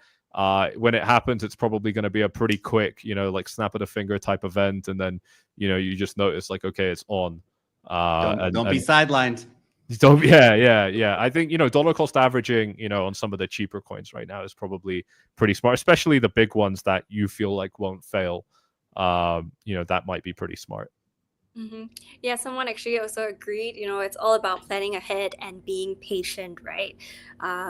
When it happens, it's probably going to be a pretty quick, like snap of the finger type event. And then, you just notice like, okay, it's on. Don't be sidelined. Yeah. I think, dollar cost averaging, on some of the cheaper coins right now is probably pretty smart, especially the big ones that you feel like won't fail. That might be pretty smart. Yeah, someone actually also agreed, it's all about planning ahead and being patient, right?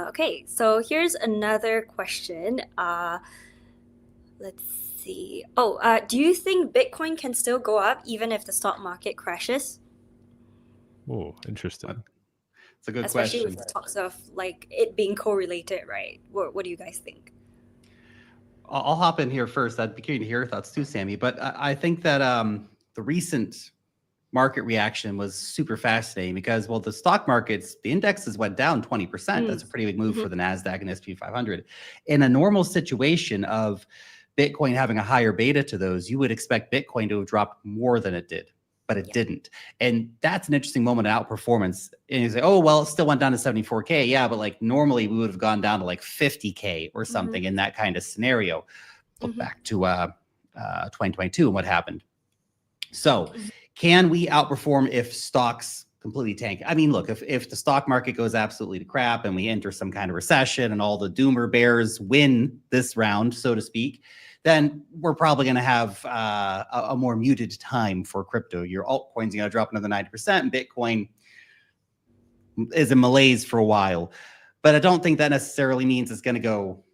Okay, so here's another question. Let's see. Do you think Bitcoin can still go up even if the stock market crashes? Oh, interesting. It's a good Especially question. with talks of like it being correlated, right? What do you guys think? I'll hop in here first. I'd be curious to hear your thoughts too, Sammy. But I think that the recent market reaction was super fascinating because, well, the stock markets, the indexes went down 20%. That's a pretty big move for the NASDAQ and S&P 500. In a normal situation of Bitcoin having a higher beta to those, you would expect Bitcoin to have dropped more than it did, but it didn't. And that's an interesting moment of outperformance. And you say, oh, well, it still went down to 74K. Yeah, but like normally we would have gone down to like 50K or something in that kind of scenario. Look back to 2022 and what happened. So can we outperform if stocks completely tank? I mean, look, if the stock market goes absolutely to crap and we enter some kind of recession and all the doomer bears win this round, so to speak, then we're probably going to have a more muted time for crypto. Your altcoins are going to drop another 90%, and Bitcoin is in malaise for a while. But I don't think that necessarily means it's going to go,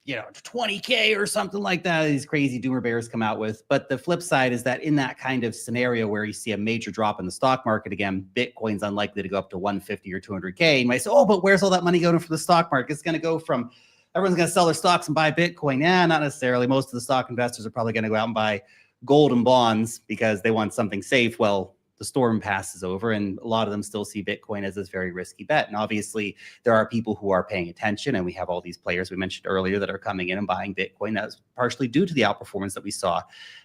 to 20K or something like that. These crazy doomer bears come out with. But the flip side is that in that kind of scenario where you see a major drop in the stock market again, Bitcoin's unlikely to go up to 150 or 200K. You might say, oh, but where's all that money going for the stock market? It's going to go from everyone's going to sell their stocks and buy Bitcoin. Yeah, not necessarily. Most of the stock investors are probably going to go out and buy gold and bonds because they want something safe. Well, the storm passes over, and a lot of them still see Bitcoin as this very risky bet. And obviously, there are people who are paying attention, and we have all these players we mentioned earlier that are coming in and buying Bitcoin. That's partially due to the outperformance that we saw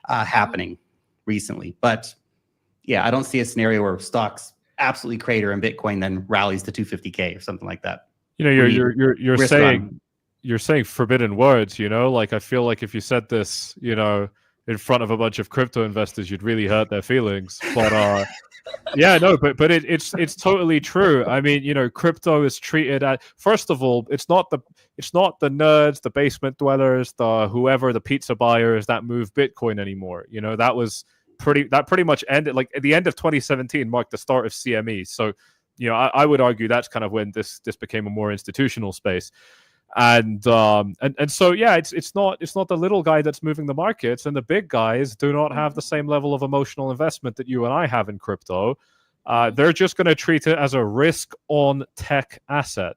happening recently. But yeah, I don't see a scenario where stocks absolutely crater and Bitcoin then rallies to 250K or something like that. You're saying forbidden words. Like I feel like if you said this, in front of a bunch of crypto investors, you'd really hurt their feelings. But Yeah, no, but it's totally true. I mean, crypto is treated as, first of all, it's not the nerds, the basement dwellers, the whoever, the pizza buyers that move Bitcoin anymore. That pretty much ended, like at the end of 2017 marked the start of CME. So, I would argue that's kind of when this became a more institutional space. And so yeah, it's not the little guy that's moving the markets, and the big guys do not have the same level of emotional investment that you and I have in crypto. They're just going to treat it as a risk on tech asset,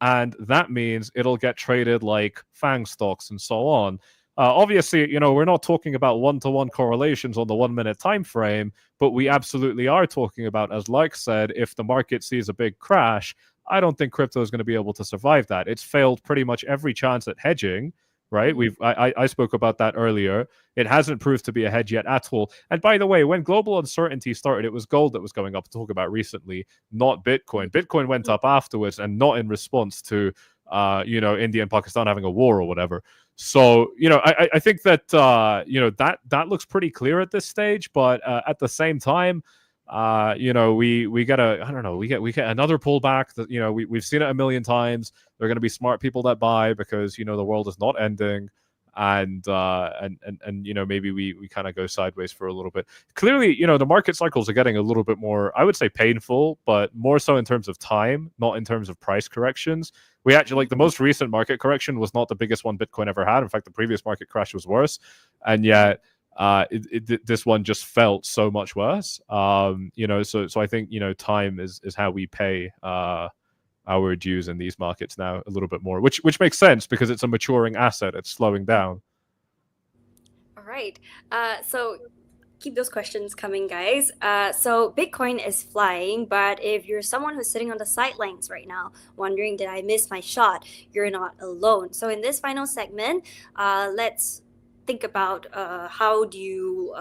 and that means it'll get traded like FANG stocks and so on. Obviously, we're not talking about one-to-one correlations on the 1 minute time frame, but we absolutely are talking about, as Lark said, if the market sees a big crash, I don't think crypto is going to be able to survive that. It's failed pretty much every chance at hedging, right? I spoke about that earlier. It hasn't proved to be a hedge yet at all. And by the way, when global uncertainty started, it was gold that was going up, to talk about recently, not Bitcoin. Bitcoin went up afterwards, and not in response to India and Pakistan having a war or whatever. So, I think that that looks pretty clear at this stage, but at the same time, we get another pullback that, we've seen it a million times. There are going to be smart people that buy because, the world is not ending. And maybe we kind of go sideways for a little bit. Clearly, the market cycles are getting a little bit more, I would say, painful, but more so in terms of time, not in terms of price corrections. We actually, like, the most recent market correction was not the biggest one Bitcoin ever had. In fact, the previous market crash was worse. And yet, this one just felt so much worse. So I think, time is how we pay our dues in these markets now a little bit more, which makes sense because it's a maturing asset. It's slowing down. All right. So keep those questions coming, guys. So Bitcoin is flying, but if you're someone who's sitting on the sidelines right now, wondering, did I miss my shot? You're not alone. So in this final segment, let's think about how do you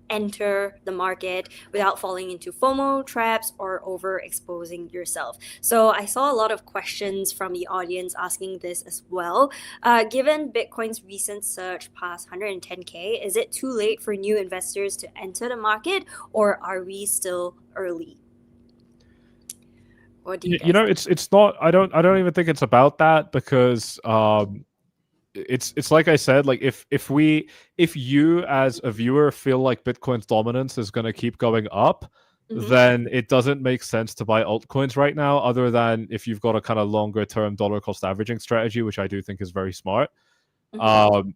enter the market without falling into FOMO traps or overexposing yourself. So I saw a lot of questions from the audience asking this as well. Given Bitcoin's recent surge past 110K, is it too late for new investors to enter the market, or are we still early? What do you guys think? It's not, I don't even think it's about that, because it's like I said, like if you as a viewer feel like Bitcoin's dominance is going to keep going up, then it doesn't make sense to buy altcoins right now, other than if you've got a kind of longer term dollar cost averaging strategy, which I do think is very smart. And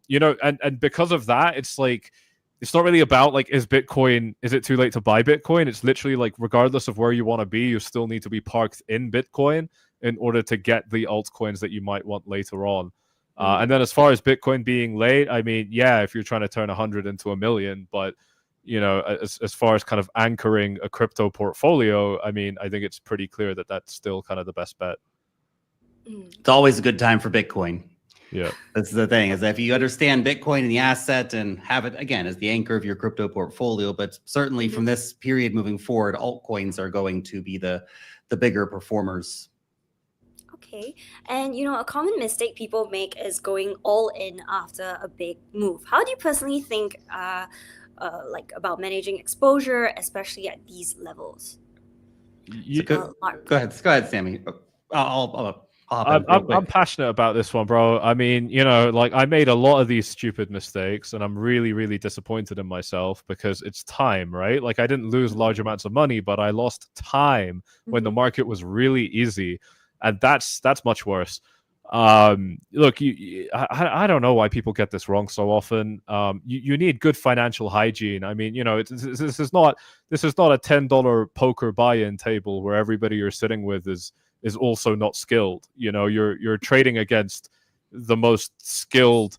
because of that, it's like, it's not really about like, is it too late to buy Bitcoin? It's literally like, regardless of where you want to be, you still need to be parked in Bitcoin in order to get the altcoins that you might want later on. And then as far as Bitcoin being late, I mean, yeah, if you're trying to turn 100 into 1,000,000, but as far as kind of anchoring a crypto portfolio, I mean, I think it's pretty clear that that's still kind of the best bet. It's always a good time for Bitcoin. Yeah, that's the thing, is that if you understand Bitcoin and the asset and have it again as the anchor of your crypto portfolio, but certainly from this period moving forward, altcoins are going to be the bigger performers. Okay. And a common mistake people make is going all in after a big move. How do you personally think about managing exposure, especially at these levels? Go ahead, Sammy. I'm passionate about this one, bro. I mean, like, I made a lot of these stupid mistakes, and I'm really, really disappointed in myself because it's time, right? Like, I didn't lose large amounts of money, but I lost time when the market was really easy. And that's much worse. Look, I don't know why people get this wrong so often. You need good financial hygiene. I mean, this is not a $10 poker buy-in table where everybody you're sitting with is also not skilled. You're trading against the most skilled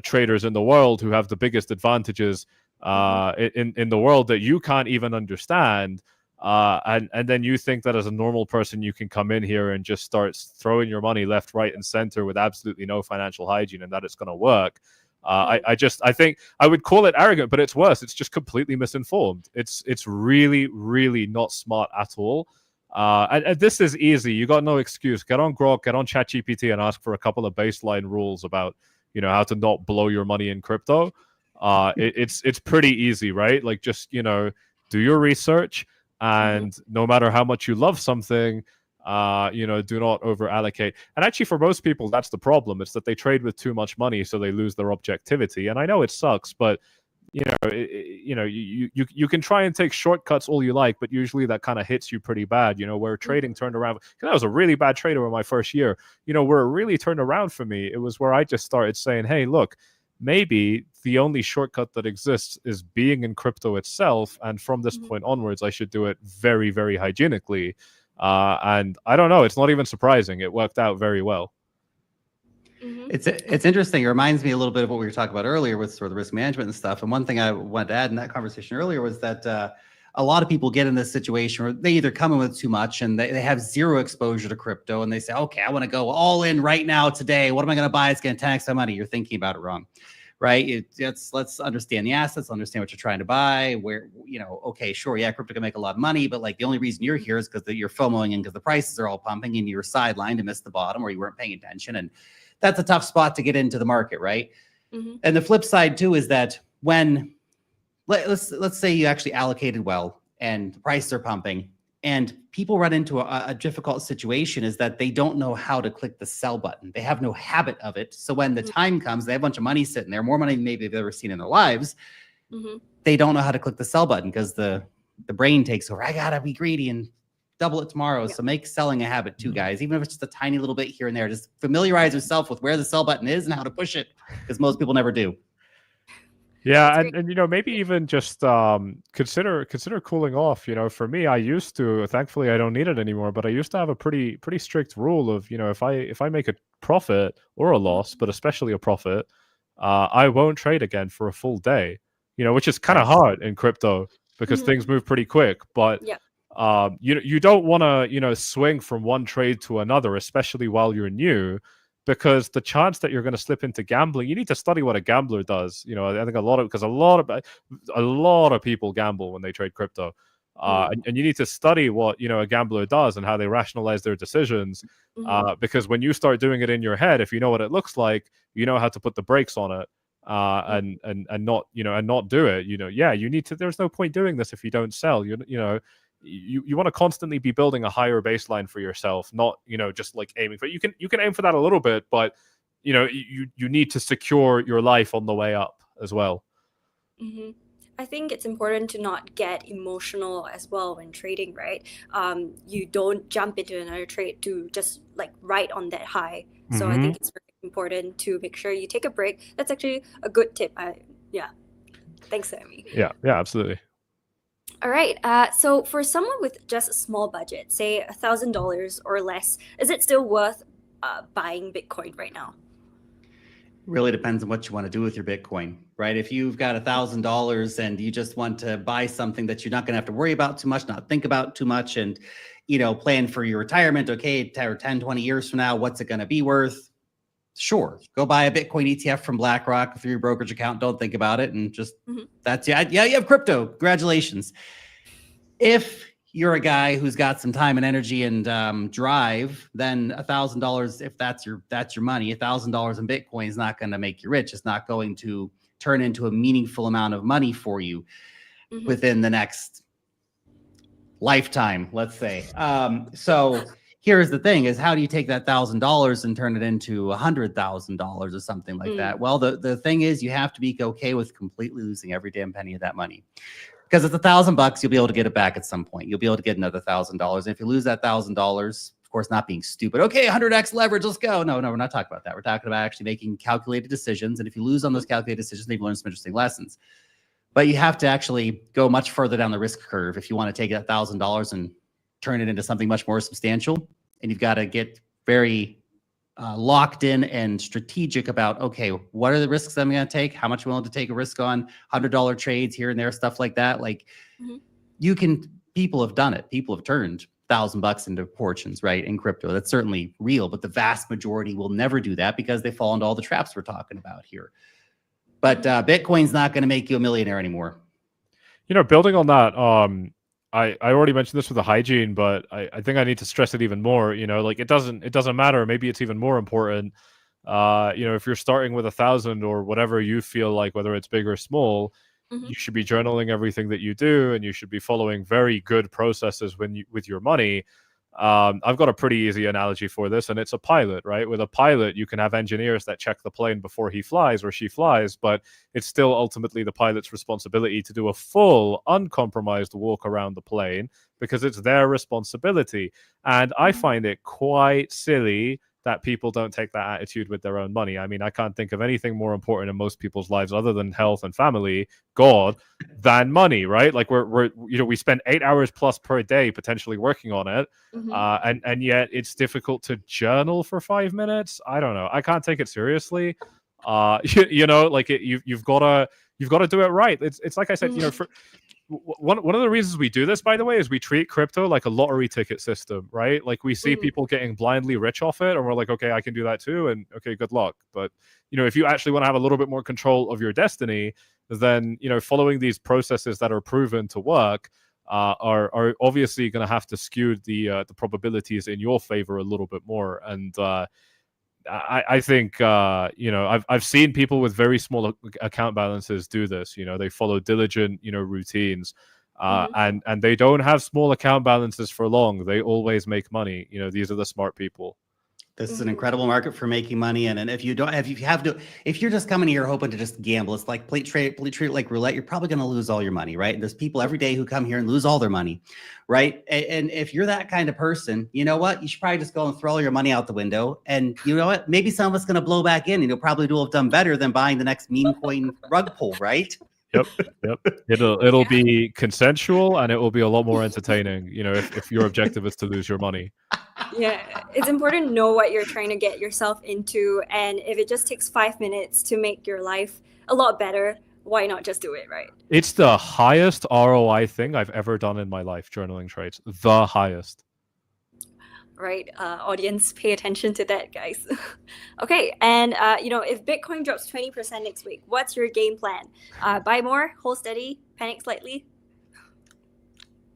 traders in the world who have the biggest advantages in the world that you can't even understand. And then you think that as a normal person, you can come in here and just start throwing your money left, right, and center with absolutely no financial hygiene, and that it's going to work. I think I would call it arrogant, but it's worse. It's just completely misinformed. It's really, really not smart at all. And this is easy. You got no excuse. Get on Grok, get on ChatGPT, and ask for a couple of baseline rules about how to not blow your money in crypto. It's pretty easy, right? Like, just do your research, and no matter how much you love something, do not over allocate. And actually, for most people, that's the problem. It's that they trade with too much money, so they lose their objectivity. And I know it sucks, but you can try and take shortcuts all you like, but usually that kind of hits you pretty bad. Where trading turned around, because I was a really bad trader in my first year. Where it really turned around for me, it was where I just started saying, hey, look, maybe the only shortcut that exists is being in crypto itself, and from this point onwards, I should do it very, very hygienically. And I don't know, it's not even surprising. It worked out very well. It's interesting. It reminds me a little bit of what we were talking about earlier with sort of the risk management and stuff. And one thing I wanted to add in that conversation earlier was that a lot of people get in this situation where they either come in with too much and they have zero exposure to crypto, and they say, okay, I want to go all in right now today. What am I going to buy? It's going to 10x my money. You're thinking about it wrong, right? Let's understand the assets, understand what you're trying to buy, where, okay, sure, yeah, crypto can make a lot of money, but like the only reason you're here is because you're FOMOing and because the prices are all pumping and you're sidelined to miss the bottom or you weren't paying attention. And that's a tough spot to get into the market, right? And the flip side too is that when let's say you actually allocated well and the prices are pumping and people run into a difficult situation, is that they don't know how to click the sell button. They have no habit of it. So when the time comes, they have a bunch of money sitting there, more money than maybe they've ever seen in their lives. They don't know how to click the sell button because the brain takes over. I gotta be greedy and double it tomorrow. So make selling a habit too, guys. Even if it's just a tiny little bit here and there, just familiarize yourself with where the sell button is and how to push it, because most people never do. Yeah, and maybe even just consider cooling off. For me, I used to. Thankfully, I don't need it anymore. But I used to have a pretty strict rule of, if I make a profit or a loss, but especially a profit, I won't trade again for a full day. Which is kind of hard in crypto because things move pretty quick. But you don't want to swing from one trade to another, especially while you're new, because the chance that you're going to slip into gambling, you need to study what a gambler does. I think a lot of people gamble when they trade crypto, and you need to study what a gambler does and how they rationalize their decisions, because when you start doing it in your head, if you know what it looks like, you know how to put the brakes on it. And not do it. You need to. There's no point doing this if you don't sell. You want to constantly be building a higher baseline for yourself, not just like aiming for. You can aim for that a little bit, but you need to secure your life on the way up as well. I think it's important to not get emotional as well when trading, right? You don't jump into another trade to just like ride on that high. So I think it's very important to make sure you take a break. That's actually a good tip. Thanks, Sammy. Yeah, absolutely. All right. So for someone with just a small budget, say $1,000 or less, is it still worth buying Bitcoin right now? Really depends on what you want to do with your Bitcoin, right? If you've got $1,000 and you just want to buy something that you're not going to have to worry about too much, not think about too much, and plan for your retirement, okay, 10, 20 years from now, what's it going to be worth? Sure, go buy a Bitcoin ETF from BlackRock through your brokerage account. Don't think about it, and just that's you have crypto. Congratulations. If you're a guy who's got some time and energy and drive, then $1,000, if that's your money, $1,000 in Bitcoin is not going to make you rich. It's not going to turn into a meaningful amount of money for you within the next lifetime, let's say. So here's the thing: is how do you take that $1,000 and turn it into $100,000 or something like that? Well, the thing is, you have to be okay with completely losing every damn penny of that money. Because it's $1,000, you'll be able to get it back at some point. You'll be able to get another $1,000. And if you lose that $1,000, of course, not being stupid. Okay, 100x leverage, let's go. No, we're not talking about that. We're talking about actually making calculated decisions. And if you lose on those calculated decisions, maybe learn some interesting lessons. But you have to actually go much further down the risk curve if you want to take that $1,000 and turn it into something much more substantial. And you've got to get very locked in and strategic about, okay, what are the risks I'm going to take? How much I'm willing to take a risk on? $100 trades here and there, stuff like that. Like people have done it. People have turned $1,000 into fortunes, right? In crypto. That's certainly real, but the vast majority will never do that because they fall into all the traps we're talking about here. But Bitcoin's not going to make you a millionaire anymore. Building on that, I already mentioned this with the hygiene, but I think I need to stress it even more. Like it doesn't matter. Maybe it's even more important. If you're starting with 1,000 or whatever you feel like, whether it's big or small, You should be journaling everything that you do, and you should be following very good processes with your money. I've got a pretty easy analogy for this, and it's a pilot, right? With a pilot, you can have engineers that check the plane before he flies or she flies, but it's still ultimately the pilot's responsibility to do a full, uncompromised walk around the plane because it's their responsibility. And I find it quite silly that people don't take that attitude with their own money. I mean, I can't think of anything more important in most people's lives other than health and family, God, than money, right? Like we spend 8 hours plus per day potentially working on it, and yet it's difficult to journal for 5 minutes. I don't know. I can't take it seriously. Like you've got to do it right. It's like I said, for one of the reasons we do this, by the way, is we treat crypto like a lottery ticket system, right? Like we see people getting blindly rich off it, and we're like, okay, I can do that too, and okay, good luck. But if you actually want to have a little bit more control of your destiny, then following these processes that are proven to work are obviously going to have to skew the probabilities in your favor a little bit more. And I think I've seen people with very small account balances do this. They follow diligent routines, and they don't have small account balances for long. They always make money. These are the smart people. This is an incredible market for making money, and if you're just coming here hoping to just gamble, it's like treat it like roulette. You're probably going to lose all your money, right? There's people every day who come here and lose all their money, right? And if you're that kind of person, you know what? You should probably just go and throw all your money out the window. And you know what? Maybe some of it's going to blow back in, and you'll probably have done better than buying the next meme coin rug pull, right? Yep. It'll be consensual, and it will be a lot more entertaining. If your objective is to lose your money. Yeah, it's important to know what you're trying to get yourself into, and if it just takes 5 minutes to make your life a lot better, why not just do it, right? It's the highest ROI thing I've ever done in my life, journaling trades. The highest. Right, audience, pay attention to that, guys. Okay, and if Bitcoin drops 20% next week, what's your game plan? Buy more, hold steady, panic slightly?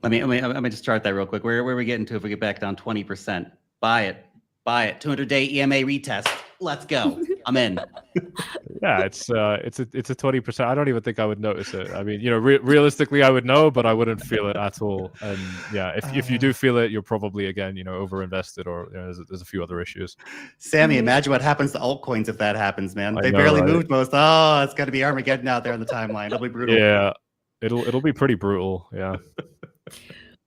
Let me just start that real quick. Where are we getting to if we get back down 20%? Buy it. 200-day EMA retest. Let's go. I'm in. Yeah, it's a 20%. I don't even think I would notice it. I mean, realistically, I would know, but I wouldn't feel it at all. And yeah, if you do feel it, you're probably again, over-invested, or there's a few other issues. Sammy, imagine what happens to altcoins if that happens, man. They barely moved most. Oh, it's going to be Armageddon out there on the timeline. It'll be brutal. Yeah, it'll be pretty brutal. Yeah.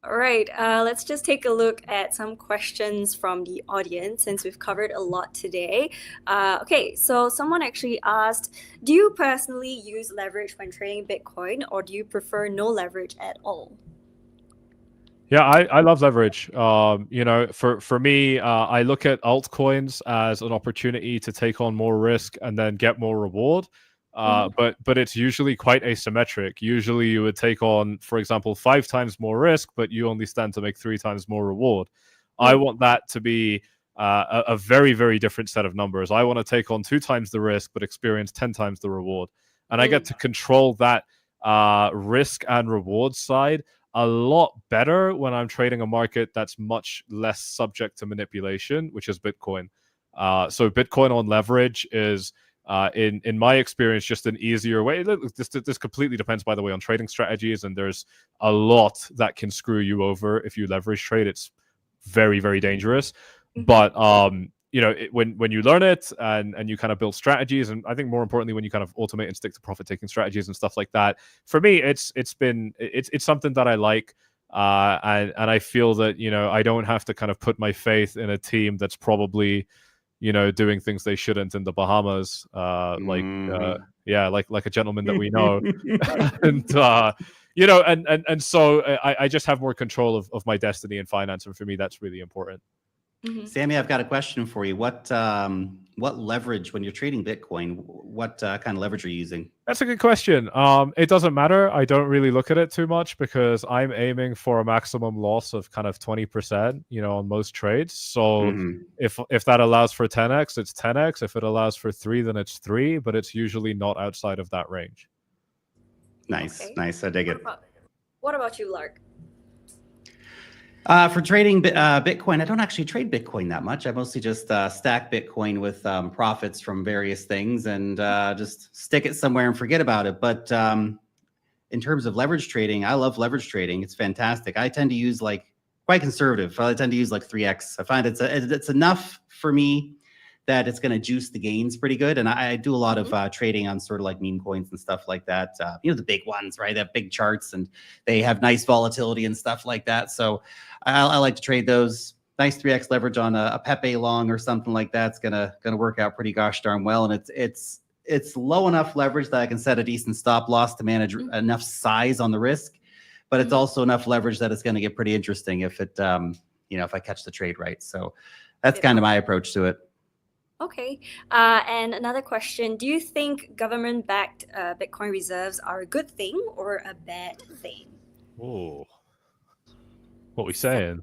All right, let's just take a look at some questions from the audience since we've covered a lot today. Okay, so someone actually asked, do you personally use leverage when trading Bitcoin, or do you prefer no leverage at all? Yeah, I love leverage. For me, I look at altcoins as an opportunity to take on more risk and then get more reward. But it's usually quite asymmetric. Usually you would take on, for example, 5 times more risk, but you only stand to make 3 times more reward. I want that to be a very, very different set of numbers. I want to take on 2 times the risk, but experience 10 times the reward. And I get to control that risk and reward side a lot better when I'm trading a market that's much less subject to manipulation, which is Bitcoin. So Bitcoin on leverage is... in my experience, just an easier way. This completely depends, by the way, on trading strategies, and there's a lot that can screw you over if you leverage trade. It's very, very dangerous. But when you learn it and you kind of build strategies, and I think more importantly, when you kind of automate and stick to profit-taking strategies and stuff like that, for me, it's something that I like. And I feel that I don't have to kind of put my faith in a team that's probably doing things they shouldn't in the Bahamas, like a gentleman that we know, and so I just have more control of my destiny and finance, and for me that's really important. Sammy, I've got a question for you. What leverage when you're trading Bitcoin? What kind of leverage are you using? That's a good question. It doesn't matter. I don't really look at it too much because I'm aiming for a maximum loss of kind of 20%, on most trades. So if that allows for 10x, it's 10x. If it allows for 3, then it's 3. But it's usually not outside of that range. Nice, okay. Nice. I dig it. What about you, Lark? For trading Bitcoin, I don't actually trade Bitcoin that much. I mostly just stack Bitcoin with profits from various things and just stick it somewhere and forget about it. But in terms of leverage trading, I love leverage trading. It's fantastic. I tend to use like quite conservative. I tend to use like 3x. I find it's enough for me that it's going to juice the gains pretty good. And I do a lot of trading on sort of like meme coins and stuff like that. You know, the big ones, right? They have big charts and they have nice volatility and stuff like that. So I like to trade those. Nice 3x leverage on a Pepe long or something like that's gonna work out pretty gosh darn well. And it's low enough leverage that I can set a decent stop loss to manage enough size on the risk, but it's also enough leverage that it's going to get pretty interesting if it you know, if I catch the trade right. So that's kind of my approach to it. Okay. And another question, do you think government-backed Bitcoin reserves are a good thing or a bad thing? Oh, what are we saying?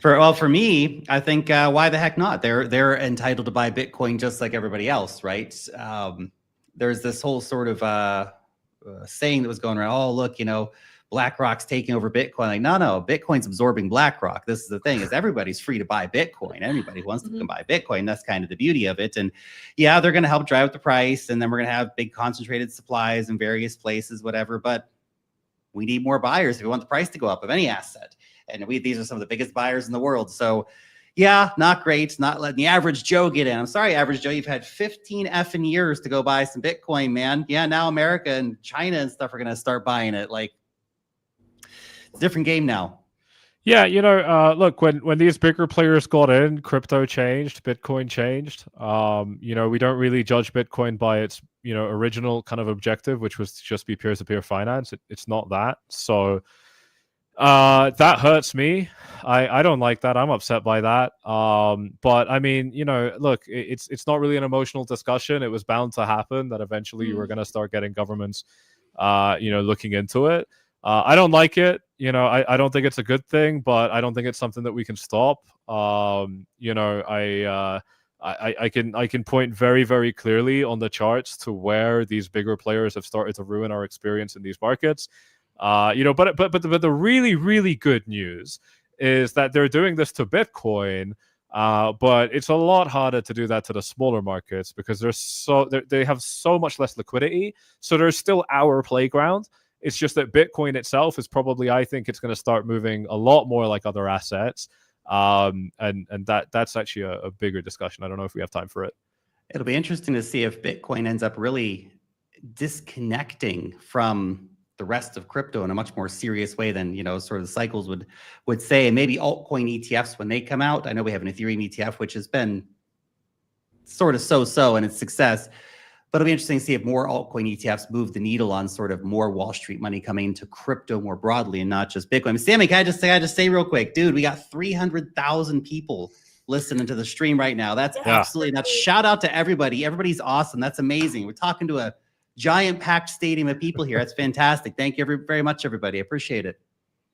For me, I think why the heck not? They're entitled to buy Bitcoin just like everybody else, right? There's this whole sort of saying that was going around. Oh, look, you know, BlackRock's taking over Bitcoin. Like, no, Bitcoin's absorbing BlackRock. This is the thing: is everybody's free to buy Bitcoin. Anybody who wants to can buy Bitcoin. That's kind of the beauty of it. And yeah, they're going to help drive up the price, and then we're going to have big concentrated supplies in various places, whatever. But we need more buyers if we want the price to go up of any asset. And these are some of the biggest buyers in the world. So yeah, not great. Not letting the average Joe get in. I'm sorry, average Joe, you've had 15 effing years to go buy some Bitcoin, man. Yeah, now America and China and stuff are going to start buying it. Like, it's a different game now. Yeah, you know, look, when these bigger players got in, crypto changed, Bitcoin changed. You know, we don't really judge Bitcoin by its, you know, original kind of objective, which was to just be peer-to-peer finance. It's not that. So that hurts me. I don't like that. I'm upset by that. But I mean, you know, look, it's not really an emotional discussion. It was bound to happen that eventually you were going to start getting governments, you know, looking into it. I don't like it. You know, I don't think it's a good thing, but I don't think it's something that we can stop. You know, I can point very, very clearly on the charts to where these bigger players have started to ruin our experience in these markets. You know, but the really, really good news is that they're doing this to Bitcoin, but it's a lot harder to do that to the smaller markets because they have so much less liquidity. So there's still our playground. It's just that Bitcoin itself is probably, I think it's going to start moving a lot more like other assets. And that's actually a bigger discussion. I don't know if we have time for it. It'll be interesting to see if Bitcoin ends up really disconnecting from the rest of crypto in a much more serious way than, you know, sort of the cycles would say. And maybe altcoin ETFs when they come out. I know we have an Ethereum ETF, which has been sort of so-so in its success. But it'll be interesting to see if more altcoin ETFs move the needle on sort of more Wall Street money coming into crypto more broadly and not just Bitcoin. Sammy, can I just say real quick, dude, we got 300,000 people listening to the stream right now. That's absolutely nuts. Shout out to everybody. Everybody's awesome. That's amazing. We're talking to a giant packed stadium of people here. That's fantastic. Thank you very much, everybody. I appreciate it.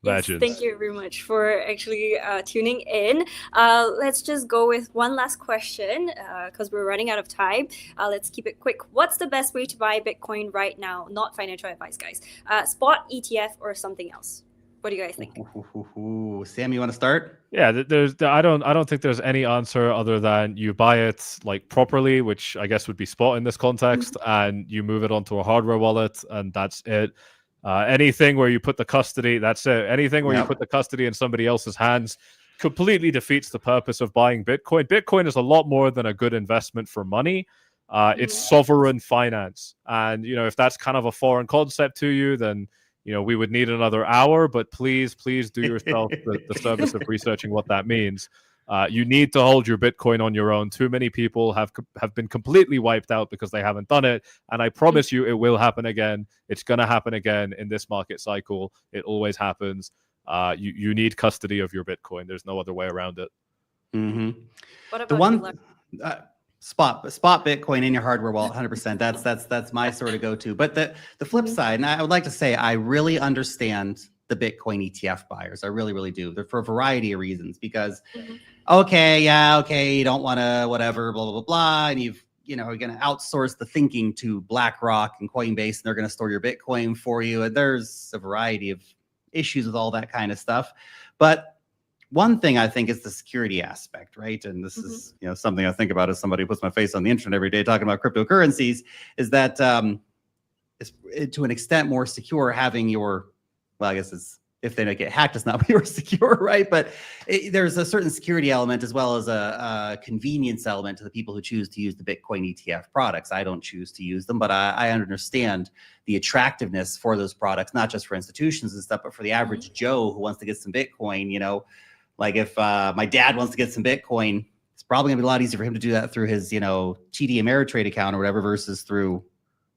Yes, thank you very much for actually tuning in. Let's just go with one last question because we're running out of time. Let's keep it quick. What's the best way to buy Bitcoin right now? Not financial advice, guys. Spot, ETF, or something else? What do you guys think? Sam, you want to start? Yeah, I don't think there's any answer other than you buy it like properly, which I guess would be spot in this context, and you move it onto a hardware wallet, and that's it. Anything where you put the custody, that's it. Anything where you put the custody in somebody else's hands completely defeats the purpose of buying Bitcoin. Bitcoin is a lot more than a good investment for money. It's sovereign finance. And, you know, if that's kind of a foreign concept to you, then, you know, we would need another hour. But please do yourself the service of researching what that means. You need to hold your Bitcoin on your own. Too many people have been completely wiped out because they haven't done it. And I promise you it will happen again. It's going to happen again in this market cycle. It always happens. You need custody of your Bitcoin. There's no other way around it. What about the one spot Bitcoin in your hardware wallet? 100%. That's my sort of go-to. But the flip side, and I would like to say I really understand the Bitcoin ETF buyers. I really, really do. They're for a variety of reasons because, you don't want to whatever, blah, blah, blah, blah. And you're going to outsource the thinking to BlackRock and Coinbase, and they're going to store your Bitcoin for you. And there's a variety of issues with all that kind of stuff. But one thing I think is the security aspect, right? And this is, something I think about as somebody who puts my face on the internet every day talking about cryptocurrencies, is that to an extent more secure having your, well, I guess it's, if they don't get hacked, it's not more secure, right? But there's a certain security element as well as a convenience element to the people who choose to use the Bitcoin ETF products. I don't choose to use them, but I understand the attractiveness for those products, not just for institutions and stuff, but for the average Joe who wants to get some Bitcoin. You know, like if my dad wants to get some Bitcoin, it's probably gonna be a lot easier for him to do that through his, you know, TD Ameritrade account or whatever versus through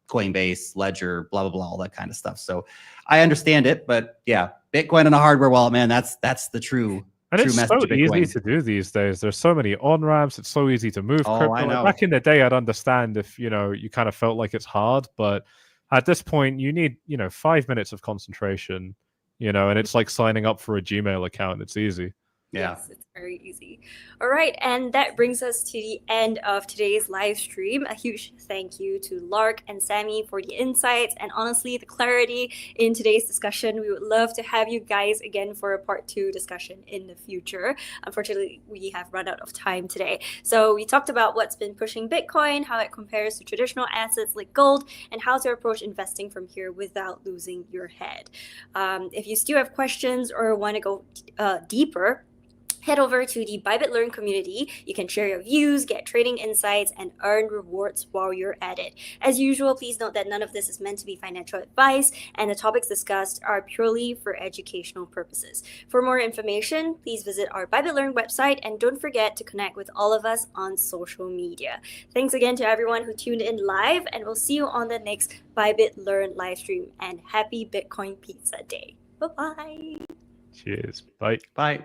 Coinbase, Ledger, blah, blah, blah, all that kind of stuff. So I understand it, but yeah, Bitcoin and a hardware wallet, man, that's the true it's message so of Bitcoin. easy to do these days. There's so many on-ramps. It's so easy to move crypto. I know. Back in the day, I'd understand if, you know, you kind of felt like it's hard, but at this point, you need, you know, 5 minutes of concentration, you know, and it's like signing up for a Gmail account. It's easy. Yeah. Yes, it's very easy. All right, and that brings us to the end of today's live stream. A huge thank you to Lark and Sammy for the insights and honestly the clarity in today's discussion. We would love to have you guys again for a part 2 discussion in the future. Unfortunately, we have run out of time today. So we talked about what's been pushing Bitcoin, how it compares to traditional assets like gold, and how to approach investing from here without losing your head. If you still have questions or want to go deeper, head over to the Bybit Learn community. You can share your views, get trading insights, and earn rewards while you're at it. As usual, please note that none of this is meant to be financial advice, and the topics discussed are purely for educational purposes. For more information, please visit our Bybit Learn website, and don't forget to connect with all of us on social media. Thanks again to everyone who tuned in live, and we'll see you on the next Bybit Learn live stream. And happy Bitcoin Pizza Day. Bye-bye. Cheers. Bye. Bye.